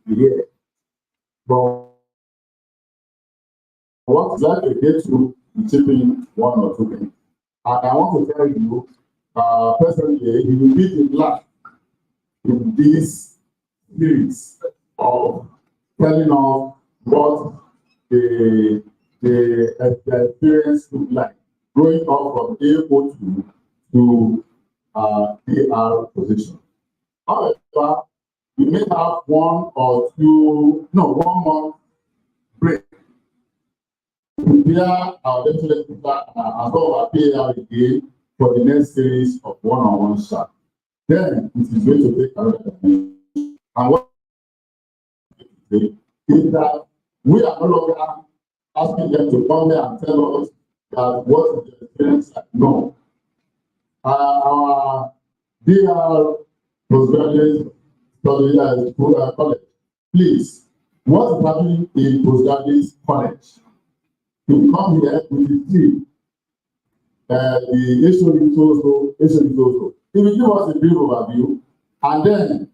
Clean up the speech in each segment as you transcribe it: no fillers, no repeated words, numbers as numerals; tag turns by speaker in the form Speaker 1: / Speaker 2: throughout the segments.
Speaker 1: here. But what is that get to chipping one or two things? And I want to tell you, personally, you will be in black in this series of telling us what the experience look like growing up from A02 to DR position. However, we may have 1 month break. Prepare our definite and some of our PAR again for the next series of one-on-one chat. Then it is going to take another time. And what is that we are no longer asking them to come here and tell us that what is the experience like. No. Our DR postgraduate study college, please, what is happening in postgraduate college? To come here with the team, the HOD also. He will give us a brief overview, and then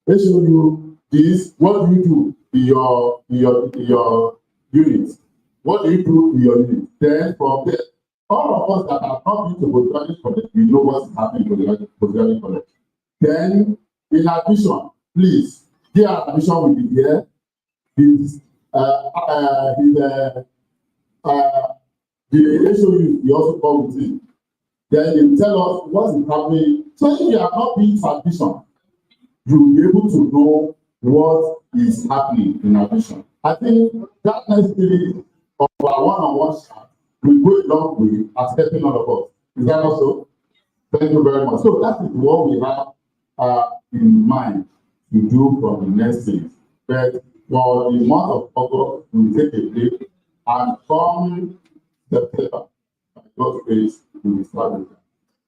Speaker 1: HOD this, what do you do in your unit? What do you do in your unit? Then from there, all of us that have not been to postgraduate college, we know what's happening to postgraduate college. Then, in addition, please, their admission will be here. The HOU, you also come with it. Then they tell us what is happening. So if you have not been to admission, you will be able to know what is happening in admission. I think that next series of our one-on-one chat will go a long way at helping all of us. Is that also? Thank you very much. So that is what we have in mind to do from the next series. But for the month of August, we will take a break. And from September, by God's grace, we will start with that.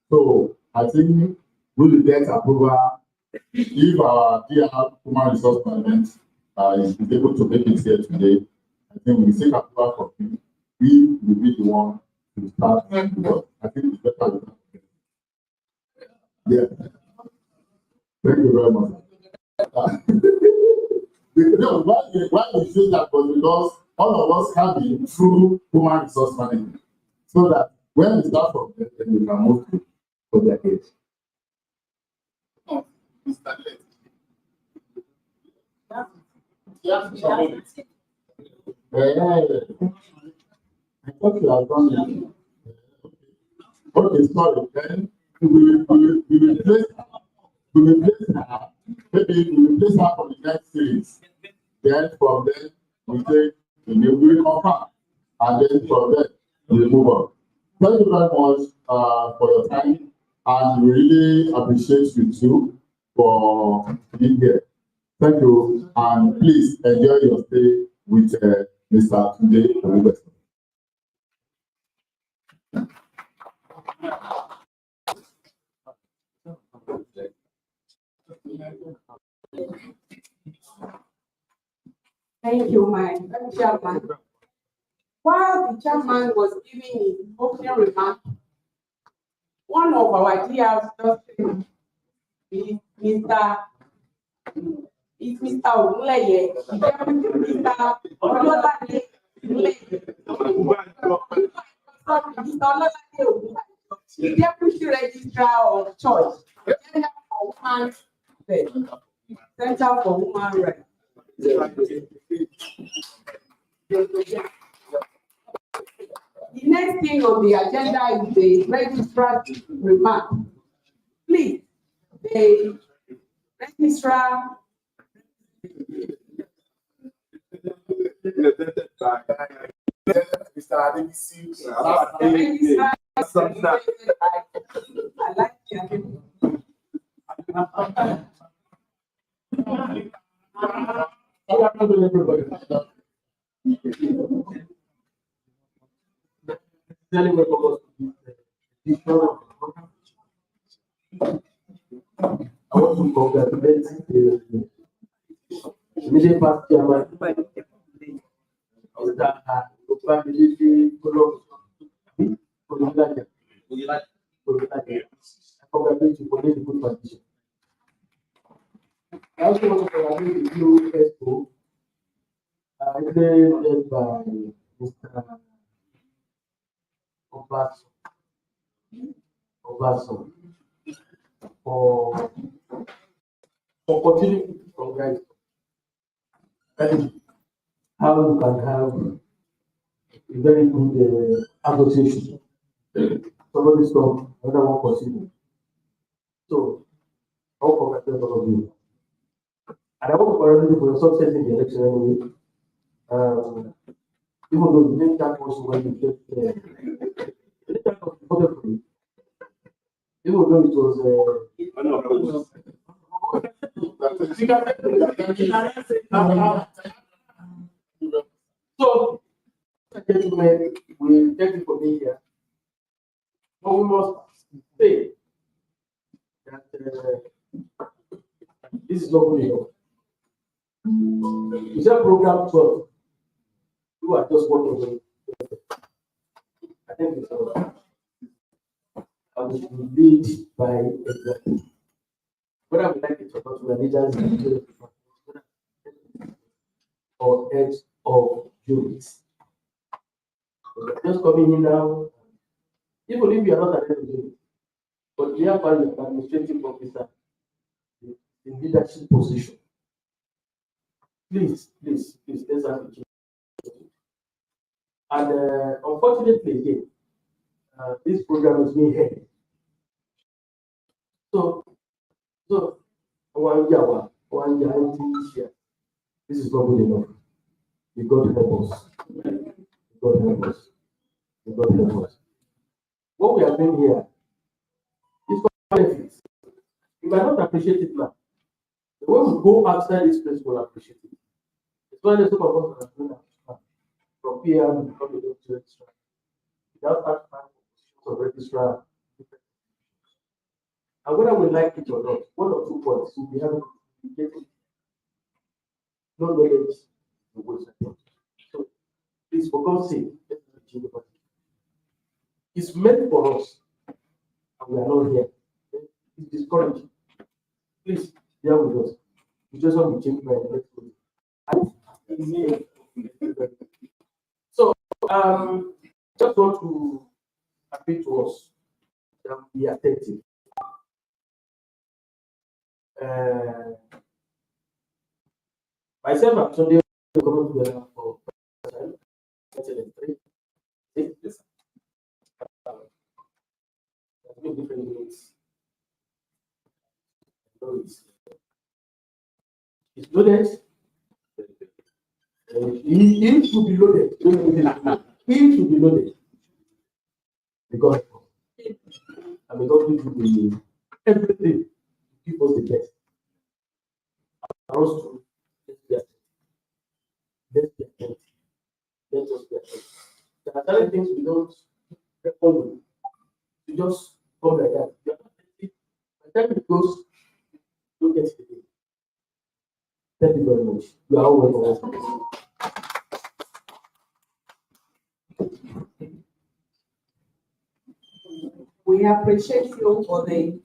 Speaker 1: So I think we will get approval if our DR Human Resource Management is able to make it here today. I think we will seek approval from him. We will be the one to start. I think it's better with that. Yeah. Thank you very much. Why we say that was because all of us have been through human resource management, so that when we start from there, then we can move to their age. I thought you had done it. Okay, sorry. Then we will place her. Maybe we will place her for the next series. Then from there, we take the new confirm, and then from there, we move on. Thank you very much for your time, and we really appreciate you too for being here. Thank you, and please enjoy your stay with Mr. Tunde Olubeso.
Speaker 2: Thank you, my chairman. While the chairman was giving his opening remark, one of our DRs just came, Mr. Ogunleye, Mr. Ololade Ogunleye, the Deputy Registrar of Church, Center for Women's Center for Women's Rights. The next thing on the agenda is the registrar's remark. Please, the registrar.
Speaker 1: Mr. Adebisi.
Speaker 2: I like you.
Speaker 3: I want to congratulate the immediate past chairman of the I congratulate you for the good position. I also want to congratulate the new expo, led by Mr. Obaso, Obaso for continuing to progress and how you can have a very good association. Somebody stop, another one continue. So, I want to congratulate all of you. And I want to congratulate you for your success in the election anyway. Even though you didn't start also when you get there. Even though it was so, gentlemen, we thank you for being here. But we must say that this is not good enough. You said program 12. You are just working with it. I think it's I will lead by example. Whether we like it or not, we are leaders or heads of units. Just coming in now, even if you are not an head of unit, but we have an administrative officer in leadership position. Please, let's have it. And unfortunately, again, this program is being held. So, one year, this is not good enough. You got to help us. You got to help us. You got to help us. What we are doing here is for benefits. You might not appreciate it now. But when we go outside this place, we'll appreciate it. It's why there's some of us that are doing that from here to become a to registrar. Without that time of registrar. And whether we like it or not, one or 2 points will be having to get it. No knowledge, the waste of time. So please, for God's sake, let's change the body. It's meant for us, and we are not here. It's discouraging. Please, bear with us. We just want to change my next one. So, just want to appeal to us that we be attentive. Myself and Sunday will come together for 3 6 different units. It's loaded. It should be loaded. It should be loaded. Because I mean, God give you everything to give us the best. For us to let's be attentive. Let us be attentive. There are certain things we don't follow. We just come like that. You are not attentive. By the time it goes, you don't get it again. Thank you very much. You are all welcome.
Speaker 2: We appreciate you for the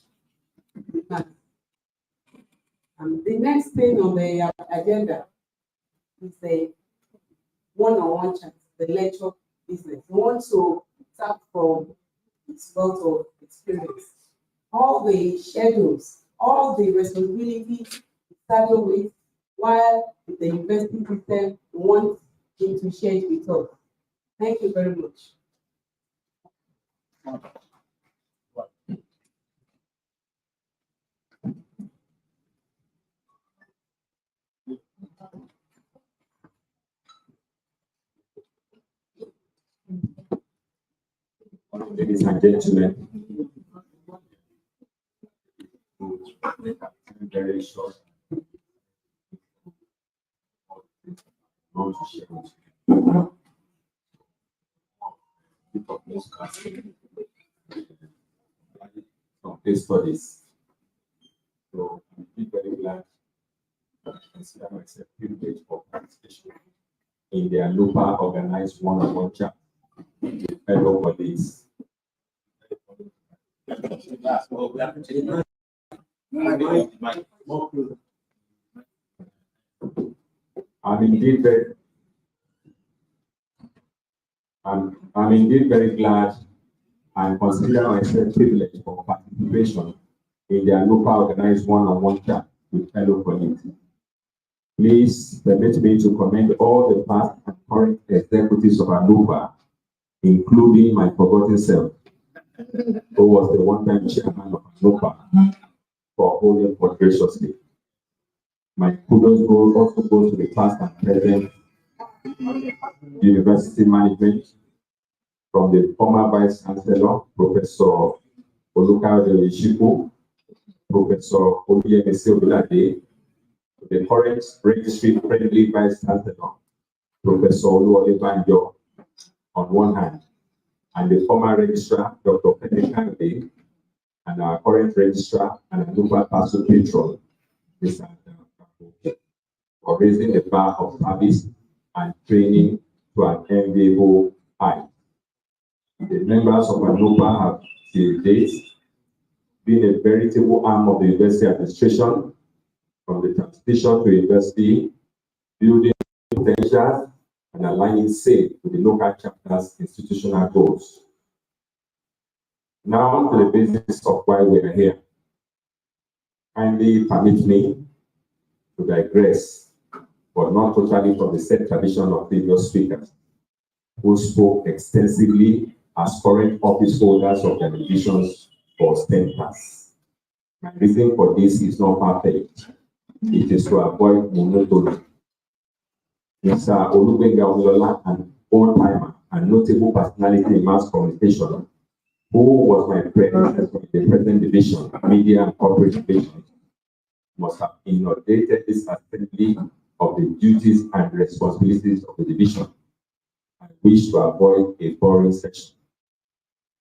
Speaker 2: the next thing on the agenda is the one-on-one chat, the lecture business. We want to tap from its wealth of experience, all the schedules, all the responsibilities started with, while the university system wants him to share it with us. Thank you very much.
Speaker 4: Ladies and gentlemen, very short. From case studies. So I'm very glad to consider myself privileged for participation in the ANUPA organized one-on-one chat with fellow colleagues. I'm indeed very glad and consider myself privileged for participation in the ANUPA organized one-on-one chat with fellow colleagues. Please permit me to commend all the past and current executives of ANUPA, including my forgotten self, who was the one-time chairman of ANUPA, for holding for graciously. My kudos also goes to the past and present university management, from the former Vice Chancellor, Professor Olukayode Oyeshipo, Professor Oluyemisi Obilade, to the current registry-friendly Vice Chancellor, Professor Oluwole Banjo, on one hand, and the former Registrar, Dr. Femi Kayode, and our current Registrar and ANUPA Paso Patron, Mr. Adams, for raising the bar of service and training to an enviable height. The members of ANUPA have, till date, been a veritable arm of the university administration, from the transition to university, building potential, and aligning same with the local chapter's institutional goals. Now to the basis of why we are here. Kindly permit me to digress, but not totally from the set tradition of previous speakers, who spoke extensively as current office holders of their divisions for STEM tasks. My reason for this is not far-fetched. It is to avoid monotony. Mr. Olubenga Omilola, an old-timer and notable personality in mass communication, who was my predecessor in the present division, media and corporate division, must have inundated this assembly of the duties and responsibilities of the division. I wish to avoid a boring section.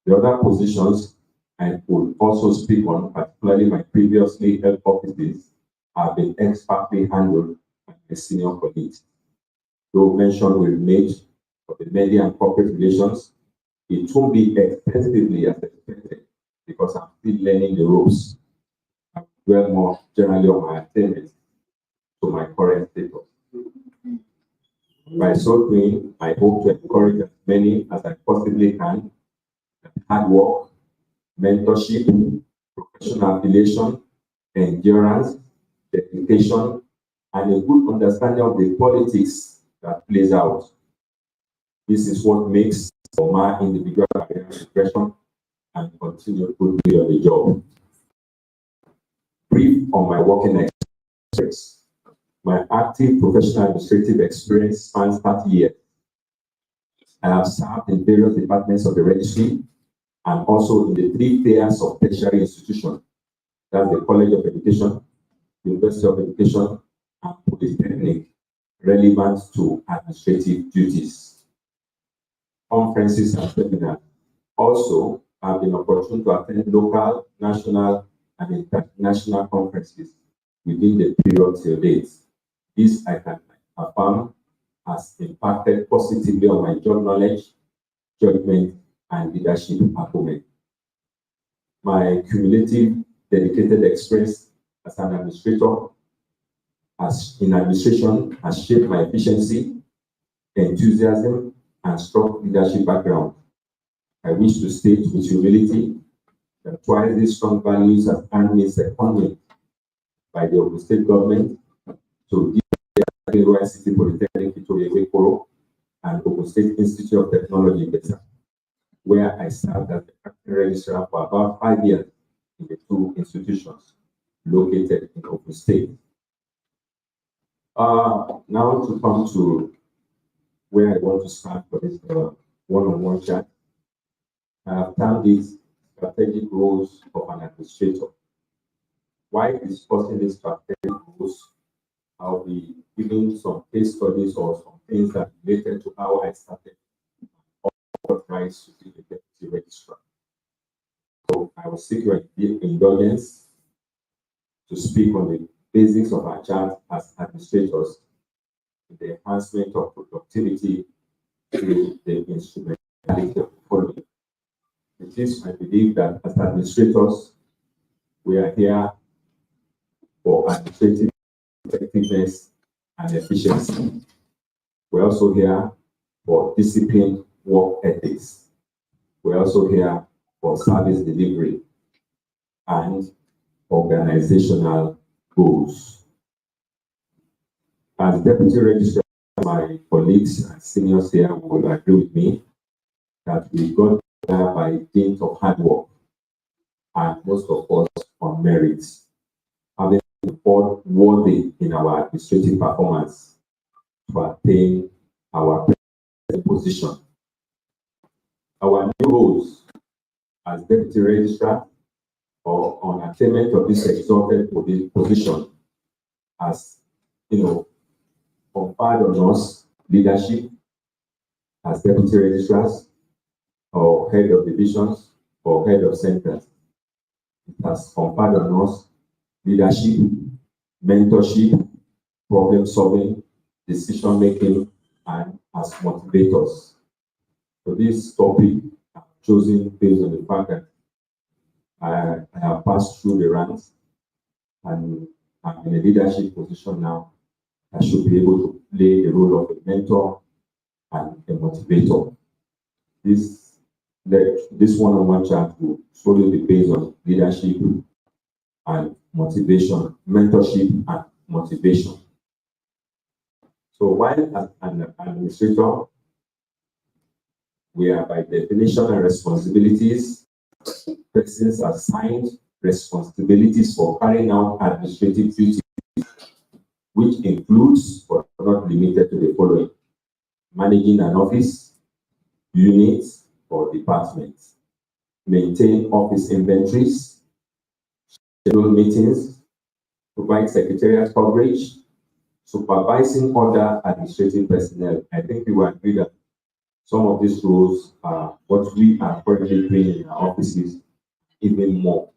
Speaker 4: The other positions I would also speak on, particularly my previously held offices, have been expertly handled by my senior colleagues. Though mention will be made of the media and corporate relations, it won't be extensively as expected because I'm still learning the ropes. I will dwell more generally on my attainments to my current status. By so doing, I hope to encourage as many as I possibly can that hard work, mentorship, professional affiliation, endurance, dedication, and a good understanding of the politics that plays out. This is what makes for my individual career progression and continued goodwill on the job. Brief on my working experience. My active professional administrative experience spans 30 years. I have served in various departments of the registry and also in the 3 tiers of tertiary institutions. That's the College of Education, University of Education, and Polytechnic, relevant to administrative duties. Conferences and seminars. Also, I have been opportune to attend local, national, and international conferences within the period till date. This I can affirm has impacted positively on my job knowledge, judgment, and leadership acumen. My cumulative dedicated experience as an administrator in administration has shaped my efficiency, enthusiasm, and strong leadership background. I wish to state with humility that twice these strong values have earned me secondment by the Ogun State government to give the Royal City Polytechnic Itoye and Ogun State Institute of Technology, Besa, where I served as the acting registrar for about 5 years in the 2 institutions located in Ogun State. Now to come to where I want to start for this one-on-one chat. I have termed it strategic roles of an administrator. While discussing these strategic roles, I'll be giving some case studies or some things that related to how I started what rights to be the deputy registrar. So I will seek your indulgence to speak on the basics of our job as administrators, the enhancement of productivity through the instrumentality of the following. It is my belief that as administrators, we are here for administrative effectiveness and efficiency. We're also here for disciplined work ethics. We're also here for service delivery and organizational goals. As Deputy Registrar, my colleagues and seniors here will agree with me that we got there by dint of hard work and most of us on merit, having fought worthy in our administrative performance to attain our present position. Our new roles as Deputy Registrar or on attainment of this exalted position as, conferred on us leadership as Deputy Registrars or head of divisions or head of centers. It has conferred on us leadership, mentorship, problem solving, decision making, and as motivators. So this topic I've chosen based on the fact that I have passed through the ranks and I'm in a leadership position now. I should be able to play the role of a mentor and a motivator. This one-on-one chat will solely be based on leadership and motivation, mentorship and motivation. So while as an administrator, we are by definition and responsibilities, persons assigned responsibilities for carrying out administrative duties, which includes but not limited to the following: managing an office, unit, or department, maintain office inventories, schedule meetings, provide secretariat coverage, supervising other administrative personnel. I think we will agree that some of these roles are what we are currently doing in our offices, even more.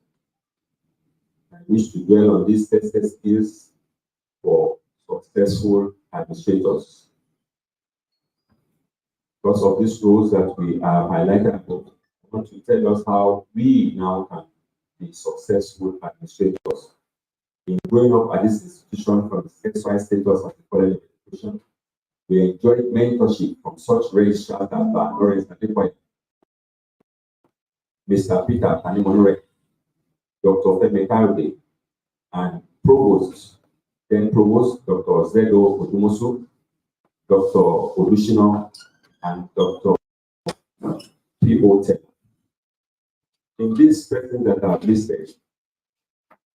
Speaker 4: I wish to dwell on these tested skills for successful administrators. Because of these roles that we are highlighted, I want to tell us how we now can be successful administrators. In growing up at this institution from the XY status of the college of education, we enjoyed mentorship from such registrars as Lawrence Adequate, Mr. Peter Panimonore, Dr. Femi Kayode, and Provost, then Provost Dr. Zedo Odumosu, Dr. Olushino, and Dr. P.O. Taylor. In this person that I've listed,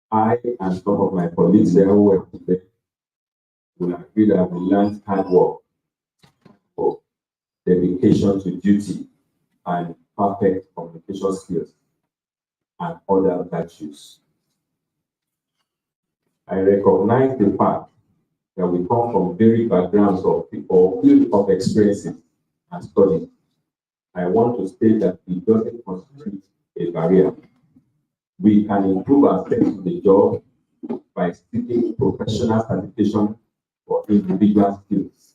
Speaker 4: I and some of my colleagues there who were today will agree that we learned hard work, for dedication to duty, and perfect communication skills, and other virtues. I recognize the fact that we come from varied backgrounds of people, field of experiences and study. I want to state that it doesn't constitute a barrier. We can improve ourselves in the job by seeking professional certification for individual skills.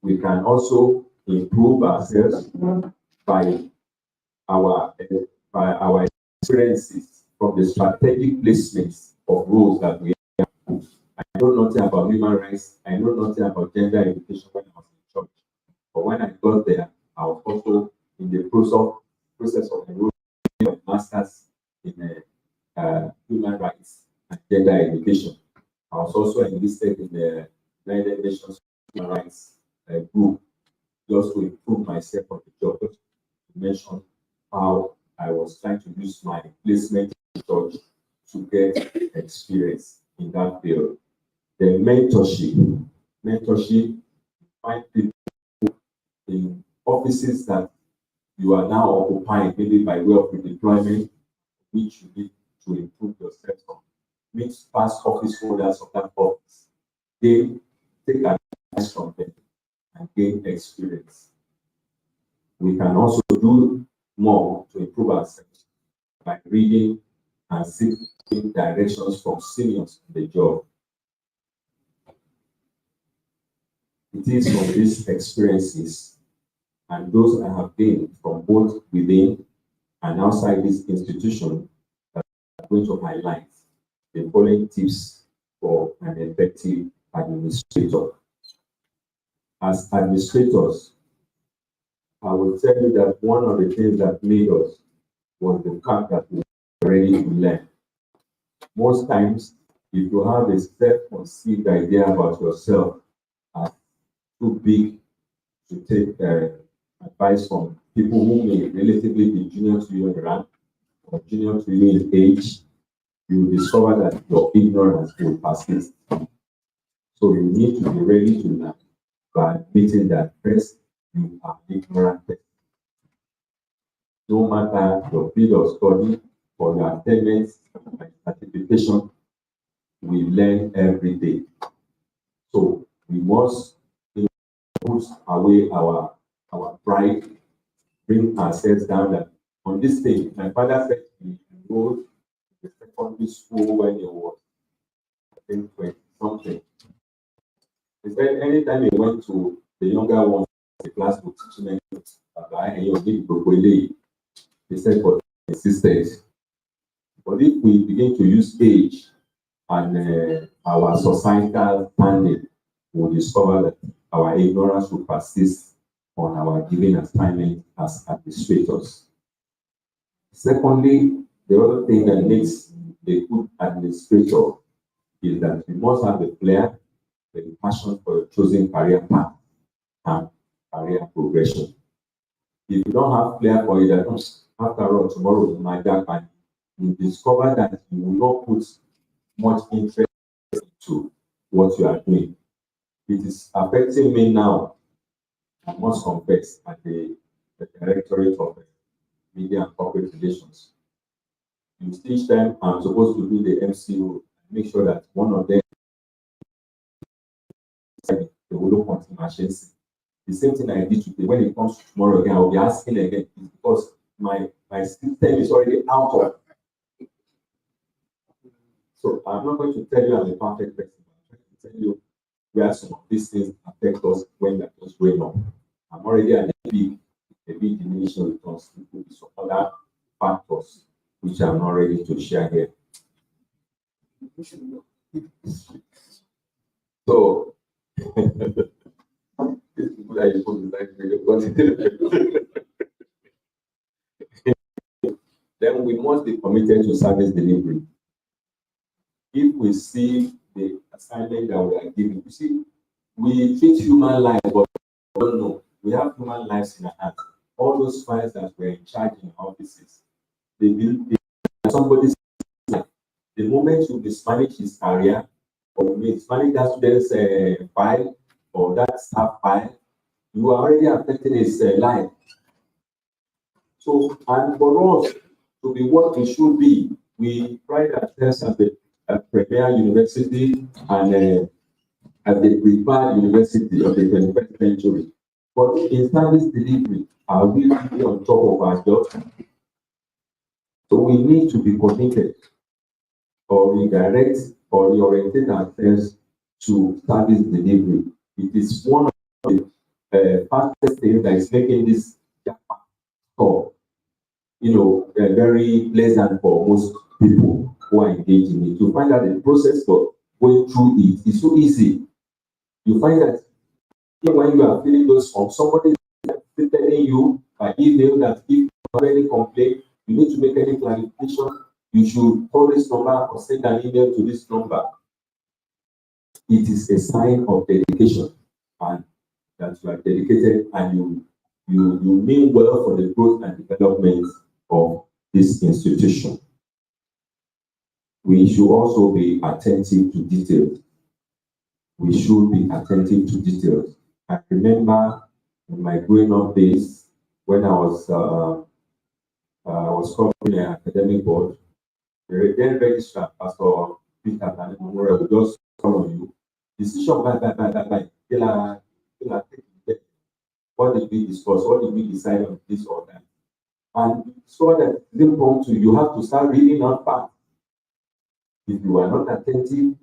Speaker 4: We can also improve ourselves by our experiences from the strategic placements of roles that we have. I know nothing about human rights. I know nothing about gender education when I was in church. But when I got there, I was also in the process of enrolling my master's in human rights and gender education. I was also enlisted in the United Nations Human Rights group just to improve myself on the job. Just to mention how I was trying to use my placement in church to get experience in that field. The mentorship, find people in offices that you are now occupying, maybe by way of redeployment, which you need to improve yourself on. Meet past office holders of that office. They take advice from them and gain experience. We can also do more to improve ourselves by reading and seeking directions from seniors in the job. It is from these experiences and those I have gained from both within and outside this institution that I'm going to highlight the following tips for an effective administrator. as administrators, I will tell you that one of the things that made us was the fact that we were ready to learn. Most times, if you have a self-conceived idea about yourself as too big to take advice from people who may relatively be junior to you in rank or junior to you in age, you will discover that your ignorance will persist. So you need to be ready to learn by admitting that first you are ignorant. No matter your field of study or your attainments and certification, we learn every day. So we must put away our pride, bring ourselves down. That on this thing, my father said he enrolled in the secondary school when he was, I think, 20 something. He said anytime he went to the younger ones, the class would teach him, he said, but he insisted. But if we begin to use age and our societal standing, we'll discover that our ignorance will persist on our given assignment as administrators. Secondly, the other thing that makes a good administrator is that you must have the flair, the passion for your chosen career path and career progression. If you don't have flair for it, that after all, tomorrow is my dark and you discover that you will not put much interest into what you are doing. It is affecting me now, I must confess, at the Directorate of Media and Corporate Relations. Each time I'm supposed to be the MCO, make sure that one of them the Wolo contingency. The same thing I did today. When it comes to tomorrow again, I'll be asking again because my system is already out of. So I'm not going to tell you I'm a perfect person. I'm going to tell you where some of these things affect us when that was going on. I'm already at a big diminishing returns. It could be some other factors which I'm not ready to share here. So then we must be committed to service delivery. If we see the assignment that we are giving, you see, we treat human life, but we don't know. We have human lives in our hands. All those files that we're in charge in offices, they build somebody's life. The moment you mismanage his career, or you mismanage that student's file, or that staff file, you are already affecting his life. So, and for us to be what we should be, we pride ourselves as a premier university and as the preferred university of the 21st century. But in service delivery, are we really on top of our job? So we need to be committed or redirect or reorientate ourselves to service delivery. It is one of the fastest things that is making this call, very pleasant for most people who are engaged in it. You find that the process for going through it is so easy. You find that when you are filling those forms, somebody is telling you by email that if you have any complaint, you need to make any clarification, you should call this number or send an email to this number. It is a sign of dedication and that you are dedicated and you mean well for the growth and development of this institution. We should also be attentive to details. We should be attentive to details. I remember in my growing up days when I was covering an academic board, the then registrar, Pastor Peter Memorial, will just call on you. Decision by. What did we discuss? What did we decide on this or that? And so that didn't come to you have to start reading out fast. If you are not attentive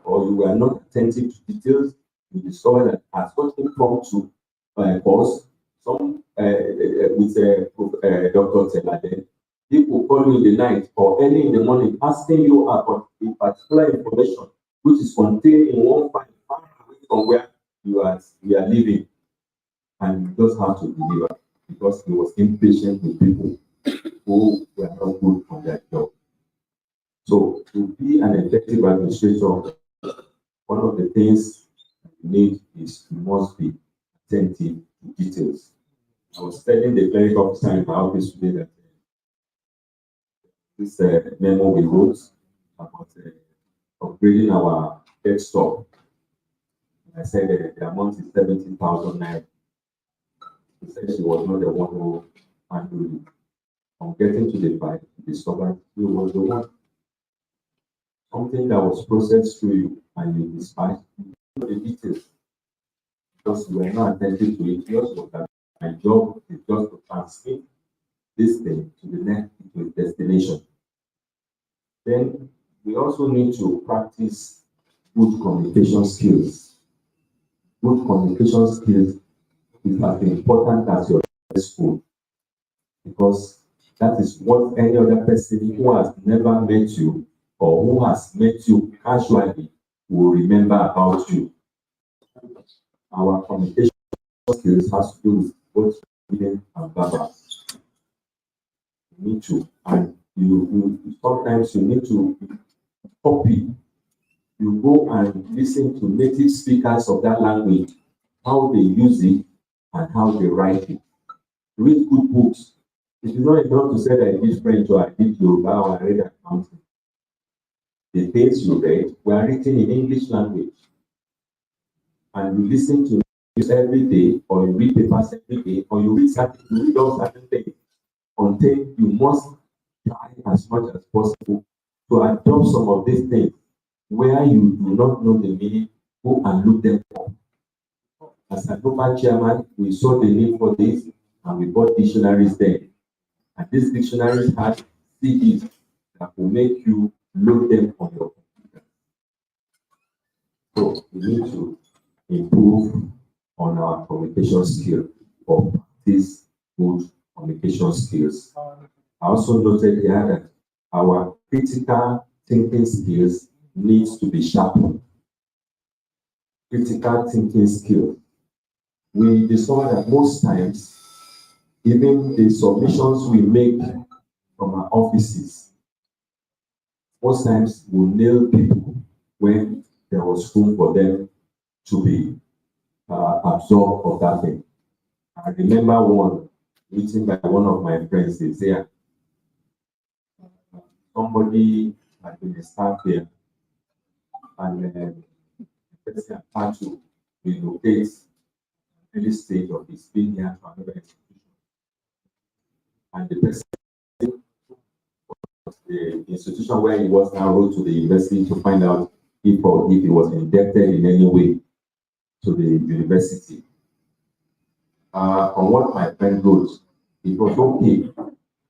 Speaker 4: or you are not attentive to details, you discover that as what come to us, some with Dr. Telade, people call you in the night or early in the morning asking you about a particular information which is contained in one file somewhere we are living, and you just have to deliver because he was impatient with people who were not good on their job. So to be an effective administrator, one of the things you need is you must be attentive to details. I was telling the clerical officer in my office today that this memo we wrote about upgrading our desktop. I said the amount is 70,000 naira. He said she was not the one who handled it. On getting to the file, he discovered he was the one. Something that was processed through you and you dispatched, you know the details. Because you were not attentive to it, yours was that my job is just to transmit this thing to the next to its destination. Then we also need to practice good communication skills. Good communication skills is as important as your school because that is what any other person who has never met you or who has met you casually will remember about you. Our communication skills has to do with both written and verbal. You need to, and you sometimes you need to copy. You go and listen to native speakers of that language, how they use it and how they write it. Read good books. It is not enough to say that I did French or I did Yoruba or I read accounting. The things you read were written in English language. And you listen to news every day, or you read papers every day, or you read all certain things until you must try as much as possible to adopt some of these things where you do not know the meaning, go and look them up. As a ANUPA chairman, we saw the need for this and we bought dictionaries then. And these dictionaries had CDs that will make you load them on your computer. So we need to improve on our communication skill or practice good communication skills. I also noted here that our critical thinking skills needs to be sharpened. Critical thinking skills. We discover that most times, even the submissions we make from our offices, most times we nail people when there was room for them to be absorbed of that thing. I remember one written by one of my friends. They say somebody had been a staff there, and the person had to relocate any stage of his being here to another institution. And the person, the institution where he was now, wrote to the university to find out if he was indebted in any way to the university. From what my friend wrote, it was okay.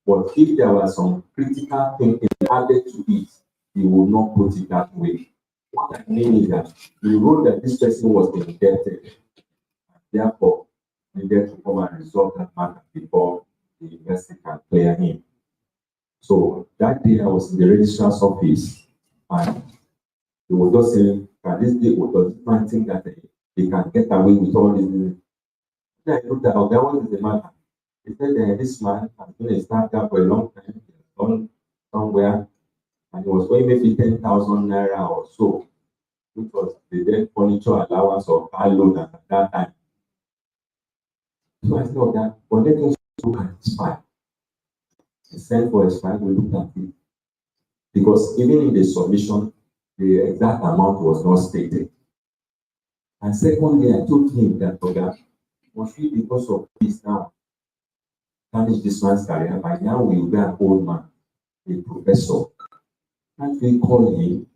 Speaker 4: But if there was some critical thinking added to it, he would not put it that way. What I mean is that he wrote that this person was indebted, therefore needed to come and resolve that matter before the university can clear him. So that day I was in the registrar's office and he was just saying that this day was man think that they can get away with all this. Then I looked at what is the matter? He said that this man has been a staff there for a long time, he has gone somewhere, and he was going maybe 10,000 naira or so, which was the then furniture allowance or car loan at that time. So I said, oh, that, but let us look at his file. He sent for his file, we looked at it. Because even in the submission, the exact amount was not stated. And secondly, I told him that, okay, must we, because of this now, manage this man's career? By now, we will be an old man, a professor. Can't we call him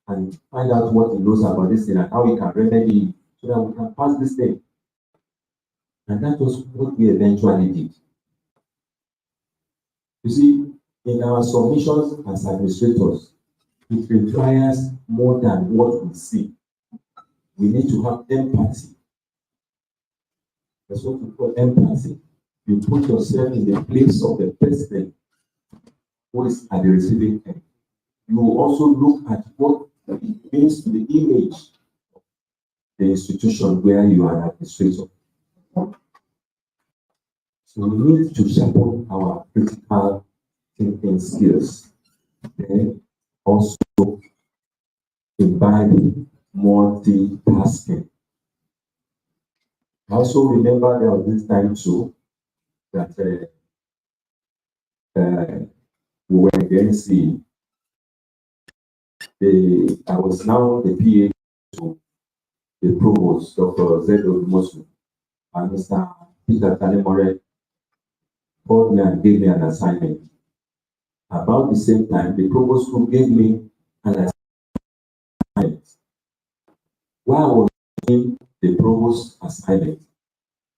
Speaker 4: and find out what he knows about this thing and how he can remedy it so that we can pass this thing? And that was what we eventually did. You see, in our submissions as administrators, it requires more than what we see. We need to have empathy. That's what we call empathy. You put yourself in the place of the person who is at the receiving end. You will also look at what it means to the image the institution where you are an administrator. So we need to sharpen our critical thinking skills. Then also imbibe multitasking. I also remember there was this time too that we were in the NC. I was now the PA to the provost, Dr. Zedo Mosu, and Mr. Peter Tanemore called me and gave me an assignment. About the same time, the provost who gave me an assignment. While I was doing the provost assignment,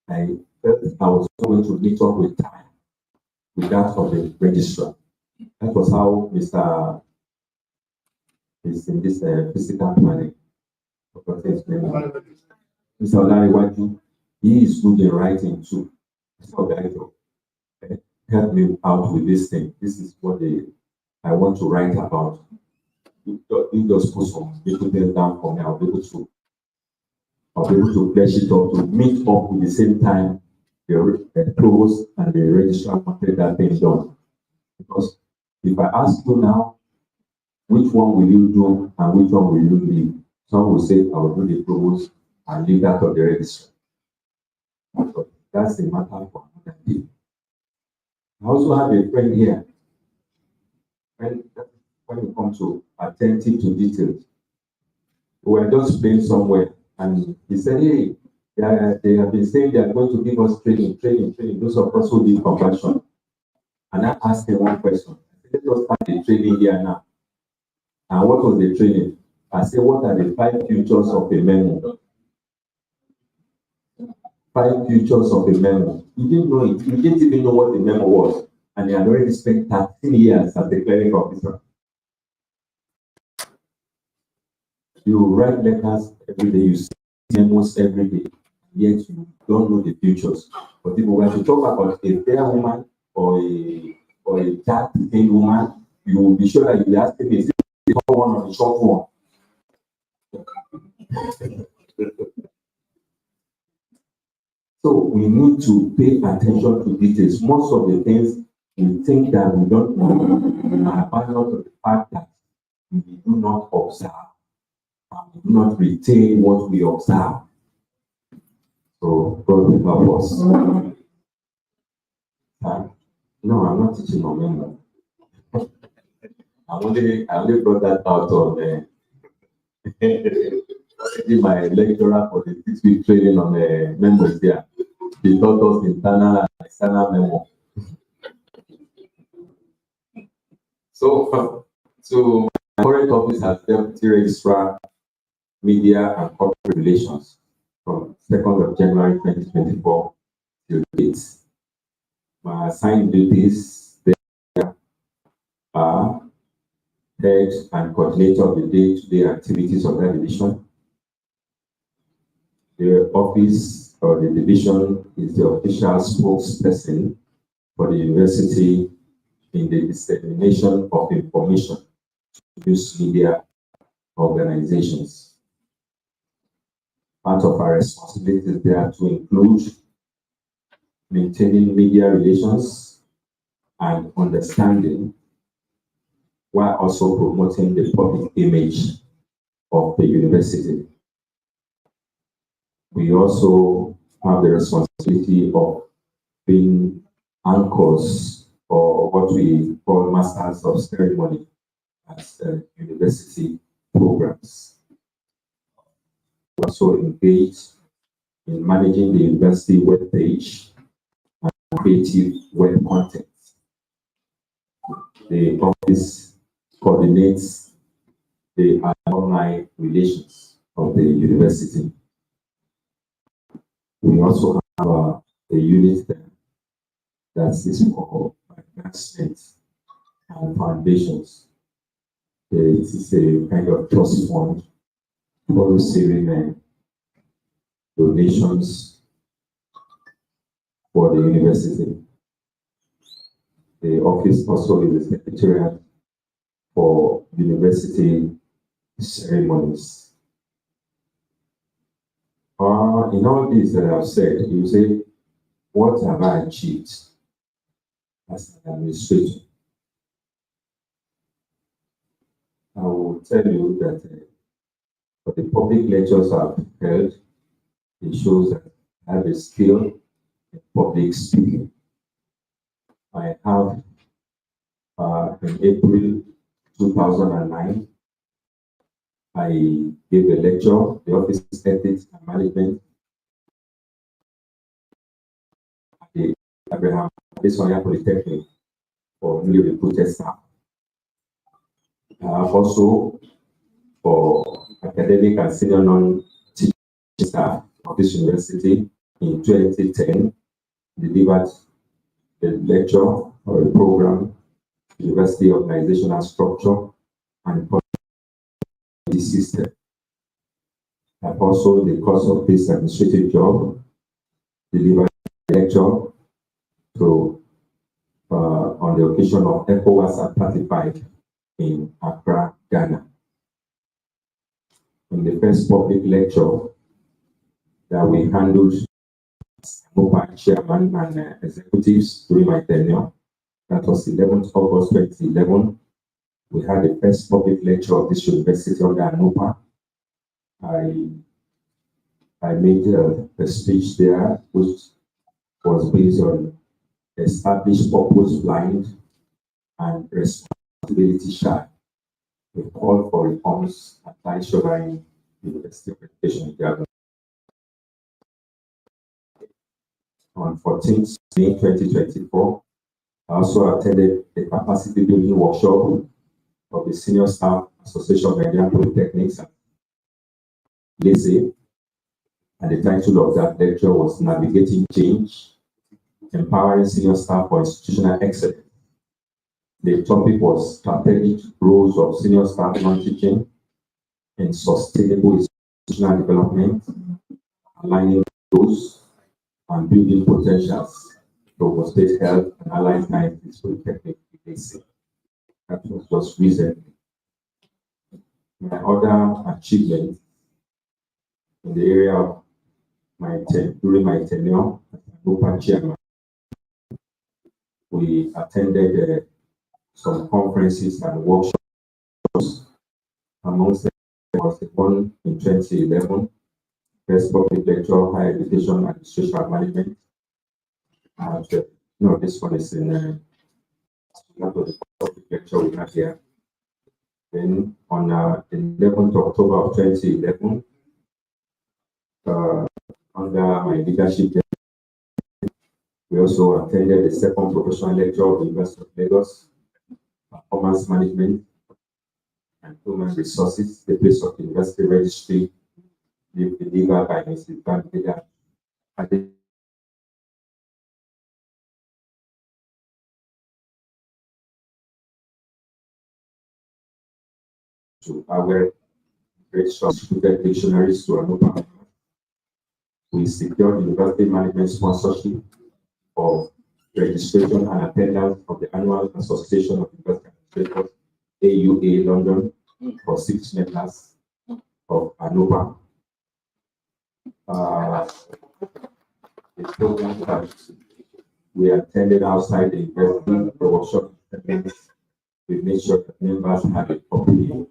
Speaker 4: I felt I was going to meet up with time with that of the registrar. That was how Mr. is in this physical planning. Mr. Olariwaju, he is good in writing too. So help me out with this thing. This is what I want to write about. You just put some little things down for me. I'll be able to flesh it up to meet up with the same time the provost and the registrar wanted that thing done. Because if I ask you now, which one will you do and which one will you leave? Some will say, I will do the provost and leave that of the registrar. But that's the matter for another day. I also have a friend here. When you come to attentive to details, we were just playing somewhere, and he said, hey, they have been saying they are going to give us training, those of us who need compassion. And I asked him one question. I said, let us start the training here now. And what was the training? I said, what are the 5 futures of a memo? 5 futures of a memo. He didn't know it. He didn't even know what the memo was. And he had already spent 13 years as a clerical officer. You write letters every day, you see memos every day, yet you don't know the futures. But if we were to talk about a fair woman or a dark-skinned woman, you will be sure that you'll be asking me, is it the tall one or the short one? So we need to pay attention to details. Most of the things we think that we don't know are part of the fact that we do not observe and we do not retain what we observe. So God will help us. No, I'm not teaching on memory. I only brought that out on my lecturer for the 6-week training on memories there. He taught us internal and external memo. So my current office as Deputy Registrar, Media and Corporate Relations from 2nd of January 2024 to date. My assigned duties there are head and coordinator of the day-to-day activities of that division. The office or the division is the official spokesperson for the university in the dissemination of information to news media organizations. Part of our responsibilities there to include maintaining media relations and understanding, while also promoting the public image of the university. We also have the responsibility of being anchors or what we call masters of ceremony as university programs. We also engage in managing the university webpage and creative web content. The office coordinates the alumni relations of the university. We also have a unit there that is for advancement and foundations. It is a kind of trust fund for receiving donations for the university. The office also is the secretariat for university ceremonies. In all this that I've said, you say, what have I achieved as an administrator? I will tell you that for the public lectures I've held, it shows that I have a skill in public speaking. I have, in April 2009, I gave a lecture, the Office of Ethics and Management at the Abraham Adesanya Polytechnic for newly recruited staff. Also, for academic and senior non-teaching staff of this university in 2010, delivered the lecture or a program, University Organizational Structure and Policy System. I've also, in the course of this administrative job, delivered a lecture to, on the occasion of ECOWAS at 35 in Accra, Ghana. In the first public lecture that we handled as ANUPA chairman and executives during my tenure, that was 11th August 2011. We had the first public lecture of this university under ANUPA. I made a speech there, which was based on established purpose blind and responsibility shy. We called for reforms at Taishola University of Education in Ghana. On 14th May 2024, I also attended a capacity building workshop of the Senior Staff Association of Nigerian Polytechnics, LASE, and the title of that lecture was Navigating Change, Empowering Senior Staff for Institutional Excellence. The topic was strategic roles of senior staff non-teaching in sustainable institutional development, aligning goals and building potentials for state health and allied sciences polytechnic basic. That was just recently. My other achievement in the area of during my tenure as ANUPA chairman, we attended some conferences and workshops. Amongst them was the one in 2011, First Public Lecture, Higher Education Administration and Management. No, this one is in the public lecture we had here. Then on 11th October of 2011, under my leadership, we also attended the second professional lecture of the University of Lagos, Performance Management and Human Resources, the place of university registry, delivered by Mrs. Bandida. To our distributed dictionaries to ANUPA. We secured university management sponsorship of registration and attendance of the annual Association of University Administrators, AUA London, for 6 members of ANUPA. The program that we attended outside the university, the workshop, we made sure that members had a copy.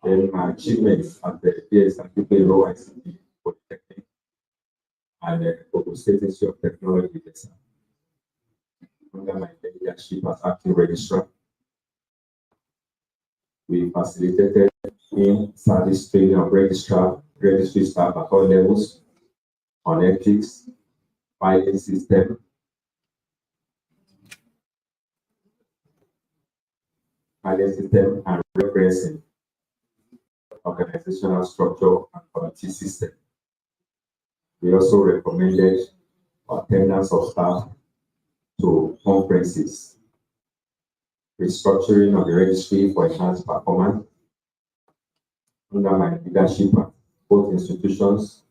Speaker 4: Then my achievements at the PSAQP Row ICT Polytechnic and the Ogun State Institute of Technology, under my leadership as acting registrar, we facilitated in-service training of registry staff at all levels on ethics, filing system, and referencing, organizational structure, and quality system. We also recommended attendance of staff to conferences, restructuring of the registry for enhanced performance. Under my leadership at both institutions,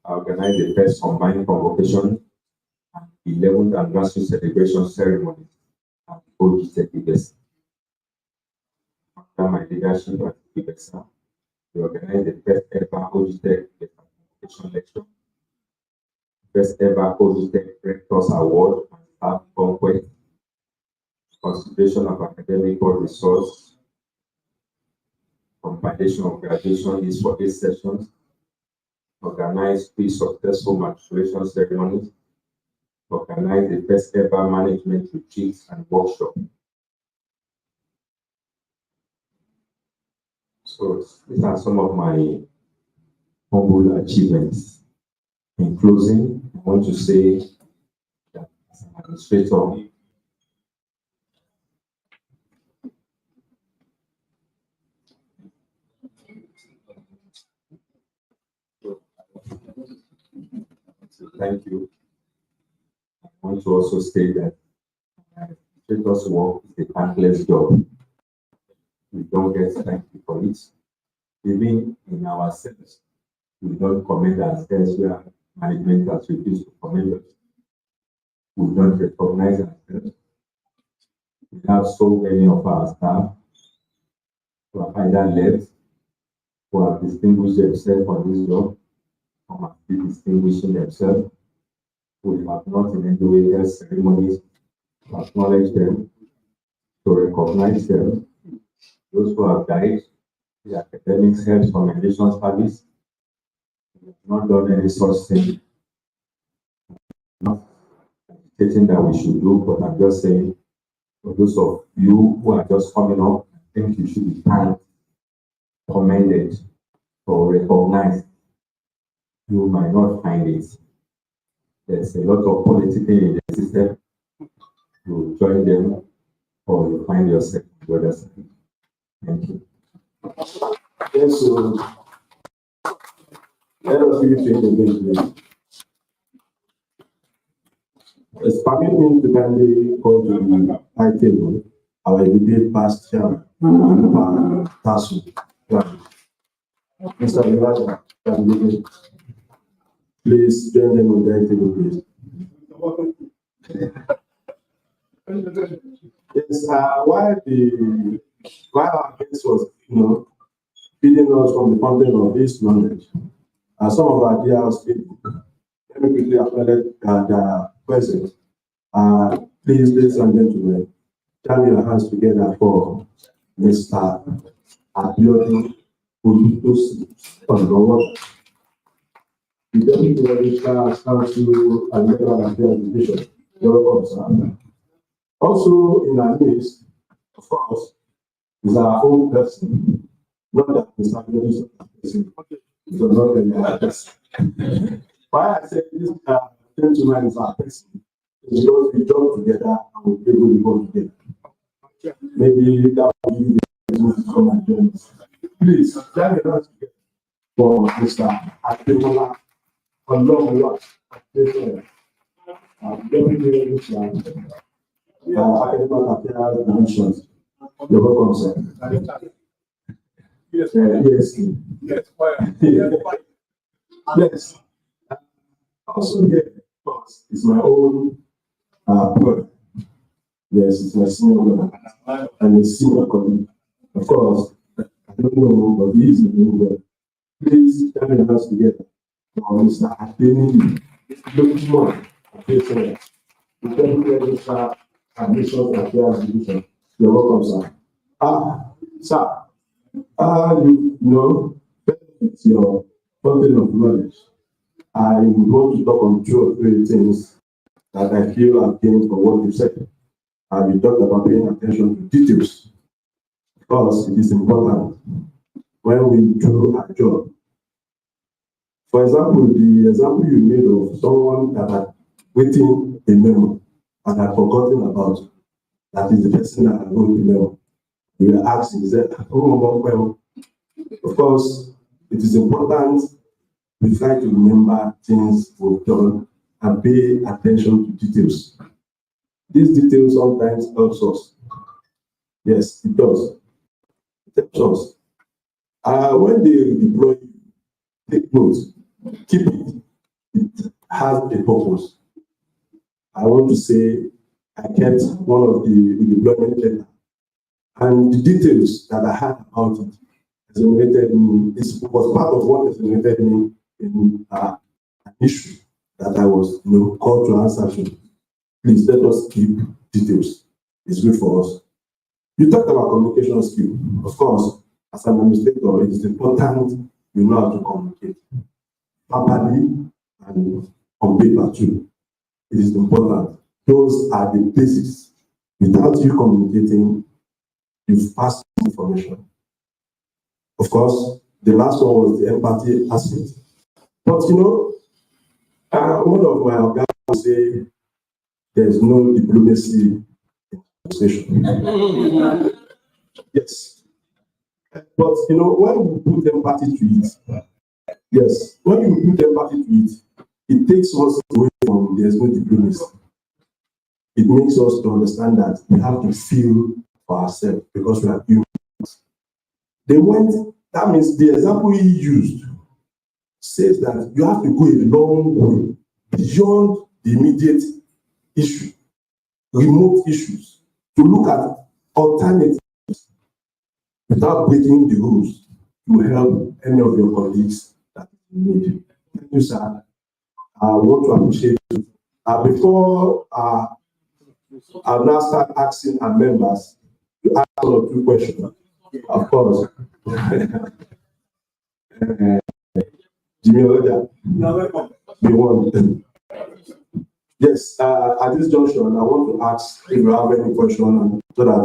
Speaker 4: I organized the first combined convocation and 11th anniversary celebration ceremony at OGTEC University. Under my leadership at UBEXA, We organized the first ever Hojitech Education Lecture, first ever Hojitech Rectors Award and Staff Conquest, consideration of academic resource, compilation of graduation list for 8 sessions, organized 3 successful matriculation ceremonies, organized the first ever management retreats and workshop. So these are some of my humble achievements. In closing, I want to say that as an administrator, thank you. I want to also state that administrator's work is a thankless job. We don't get thank you for it. Even in ourselves, we don't commend ourselves where management has refused to commend us. We don't recognize ourselves. We have so many of our staff who have either left, who have distinguished themselves on this job, or must be distinguishing themselves. We have not in any way held ceremonies to acknowledge them, to recognize them. Those who have died, the academics health commendation service, we have not done any such thing. Not stating that we should do, but I'm just saying, for those of you who are just coming up, I think you should be thanked, commended, or recognized. You might not find it. There's a lot of politics in the system. You join them, or you find yourself on the other side. Thank you.
Speaker 3: Yes, so let us give it to him again, please. It's permit me to kindly call to the high table our immediate past chairman, ANUPA Tasu. Mr. Elijah, please join them on the high table, please. Yes, while our guest was, feeding us from the fountain of this knowledge, some of our dear house people, let me quickly acknowledge the presence. Please, ladies and gentlemen, jam your hands together for Mr. Abiodun Olutosi Onowo, the Deputy Registrar Council and Legal Affairs Division. Welcome, sir. Also in our midst, of course, is our own person, not that Mr. Abiodun person. So not the person. Why I say this gentleman is our person is because we join together and we able to go together. Maybe that will be the reason to come and join us. Please, join your hands together for Mr. Ademola Olomuwa Adesanya, Deputy Registrar, Academic Affairs Division. You're welcome, sir. Yes. Yes. Also here, of course, is my own brother. Yes, it's my senior brother and a senior colleague. Of course, I don't know, but he is in the room. Please join your hands together for Mr. Adeni Lukman Adesanya, the Deputy Registrar Admission Affairs Division. You're welcome, sir. Sir, it's your content of knowledge. I would want to talk on 2 or 3 things that I feel have gained from what you said. We talked about paying attention to details because it is important when we do our job. For example, the example you made of someone that had written a memo and had forgotten about it. That is the person that wrote the memo. You were asking, he said, oh, well, of course, it is important we try to remember things we've done and pay attention to details. These details sometimes helps us. Yes, it does. It helps us. When they deploy, take notes, keep it. It has a purpose. I want to say I kept one of the deployment letter and the details that I had about it.
Speaker 5: exonerated me. This was part of what exonerated me in an issue that I was, called to answer to. Please let us keep details. It's good for us. You talked about communication skill. Of course, as an administrator, it is important you know how to communicate verbally and on paper too. It is important. Those are the basics. Without you communicating, you've passed information. Of course, the last one was the empathy aspect. But one of my organs will say there's no diplomacy in conversation. Yes. But when we put empathy to it, yes, when you put empathy to it, it takes us away from there's no diplomacy. It makes us to understand that we have to feel for ourselves because we are humans. That means the example he used says that you have to go a long way beyond the immediate issue, remote issues, to look at alternatives without breaking the rules to help any of your colleagues that need. Thank you, sir. I want to appreciate you. Before I'll now start asking our members to ask 1 or 2 questions. Of course. Jimmy Oja, you want. Yes, at this junction, I want to ask if you have any question so that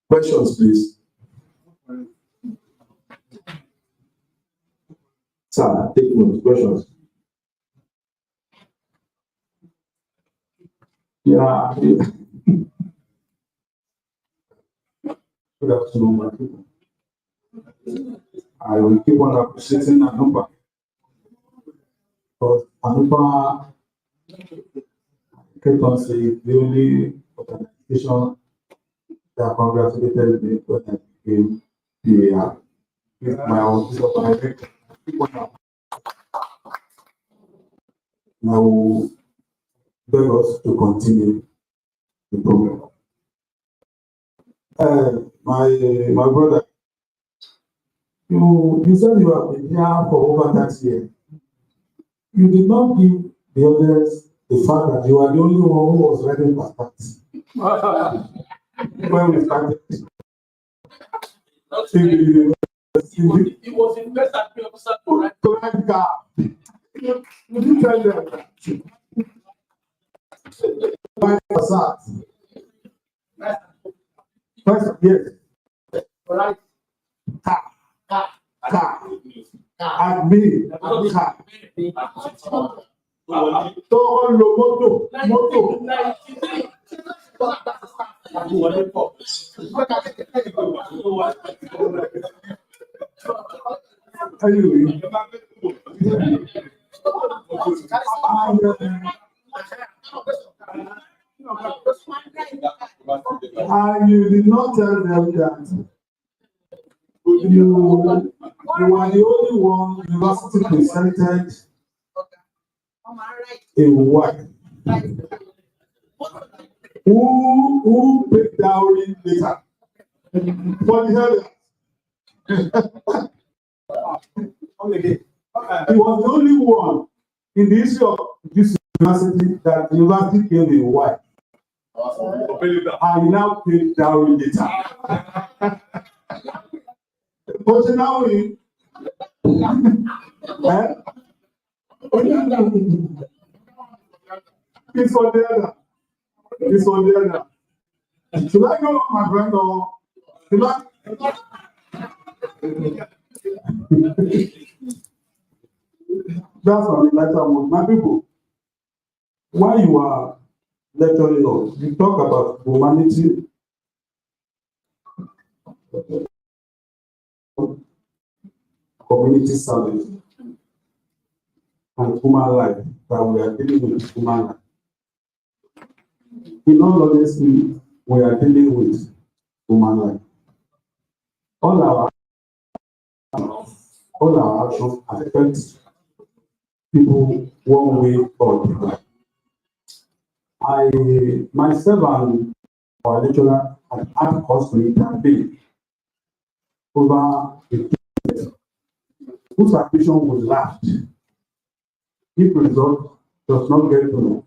Speaker 5: questions, please. Sir, take notes. Questions.
Speaker 6: Yeah. Good afternoon, my people. I will keep on appreciating ANUPA. But ANUPA kept on saying the only organization that congratulated me when I became PAR. With my office of director. Now, beg us to continue the program. My brother, you said you have been here for over 30 years. You did not give the others the fact that you are the only one who was writing passports. When we started, he was in best officer to write car. You didn't tell them that. Why facade? First, yes. Right. Car. And me. Car. Todo lo moto. Anyway. You did not tell them that you were the only one university presented a wife who paid dowry later for the elders. He was the only one in the history of this university that the university gave a wife. I now paid dowry later. But now we it's on the other. It's on the other. Should I go, my friend, or should I? That's on the lighter mood. My people, while you are lecturing us, you talk about humanity, community service, and human life, that we are dealing with human life. In all honesty, we are dealing with human life. All our actions affect people one way or the other. Myself and our lecturer has asked us to intervene over the case whose application was lapsed if result does not get to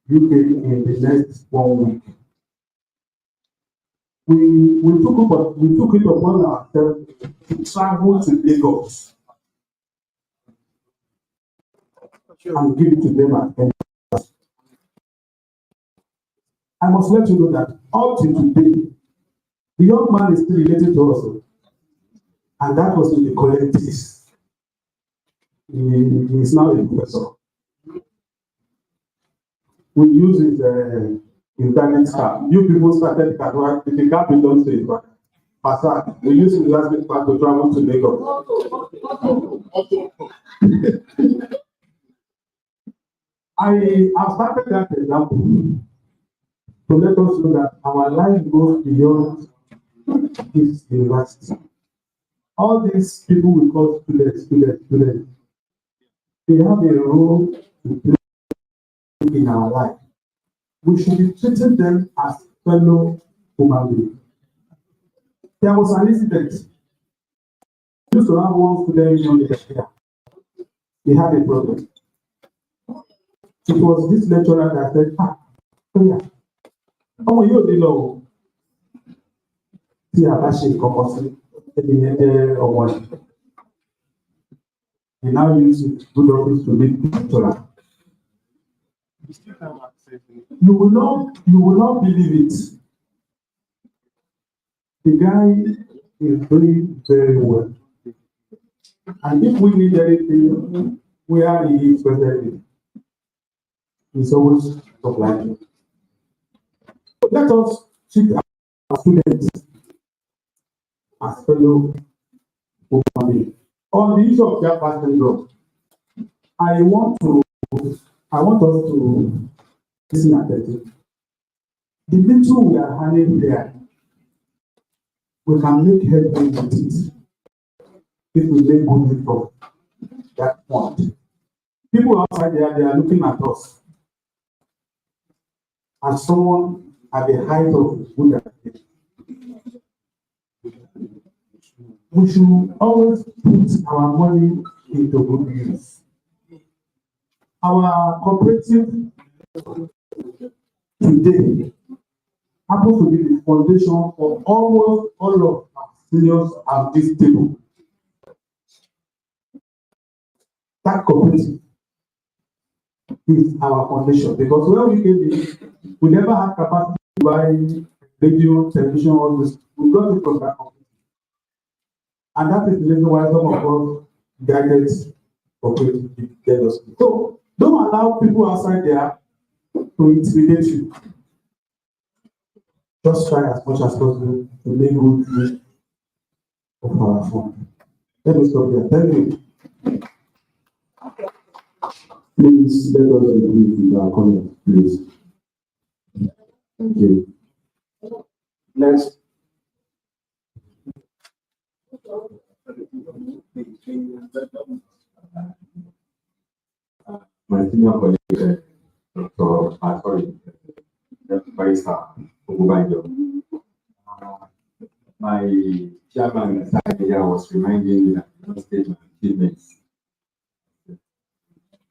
Speaker 6: UK in the next 1 week. We took it upon ourselves to travel to Lagos and give it to them at end. I must let you know that up to today, the young man is still related to us, and that was in the collectives. He is now a professor. We use his internet card. You people started card, the card belongs to his father. We use his last card to travel to Lagos. I have started that example to let us know that our life goes beyond this university. All these people we call students, they have a role to play in our life. We should be treating them as fellow human beings. There was an incident. We used to have one student in the here. He had a problem. It was this lecturer that said, oh yeah. Ọmọ yóò dé lọ o. Tí a bá ṣe ìkọ̀kọ̀ sí ẹni yẹn jẹ́ ọmọ rẹ̀. He now use it good office to meet the lecturer. You will not believe it. The guy is doing very well. And if we need anything where he is presently, he's always supplying. Let us treat our students as fellow human beings. On the issue of their syndrome, I want us to listen attentively. The little we are handling there, we can make headway with it if we make good use of that point. People outside there, they are looking at us as someone at the height of good activity. We should always put our money into good use. Our cooperative today happens to be the foundation for almost all of our seniors at this table. That cooperative is our foundation because when we came in, we never had capacity to buy radio, television, all this. We got it from that company. And that is the reason why some of us guided cooperative get us. So don't allow people outside there to intimidate you. Just try as much as possible to make good use of our phone. Let me stop there. Thank you.
Speaker 5: Please let us be brief with our comments, please. Thank you.
Speaker 3: Next.
Speaker 4: My senior colleague, Dr. Barrister Ogubanjo. My chairman here was reminding me that I state my achievements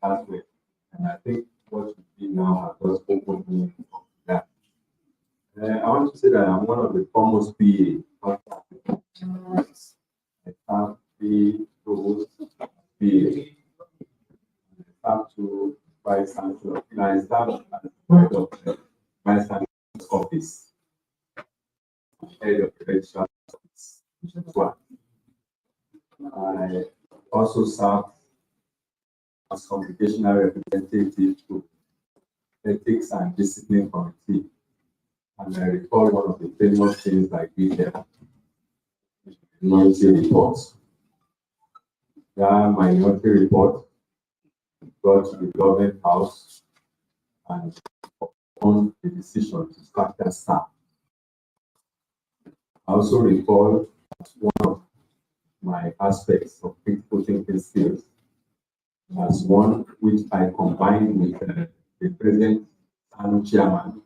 Speaker 4: last week, and I think what should be now has just opened me up to that. I want to say that I'm one of the foremost PA. I have the provost PA. I have to vice chancellor. I serve as head of the vice chancellor's office, head of the registrar's office, which is one. I also serve as congregational representative to ethics and discipline committee. And I recall one of the famous things I did there, minority report. That minority report got to the government house and on the decision to start that staff. I also recall one of my aspects of critical thinking skills as one which I combined with the present ANUPA chairman,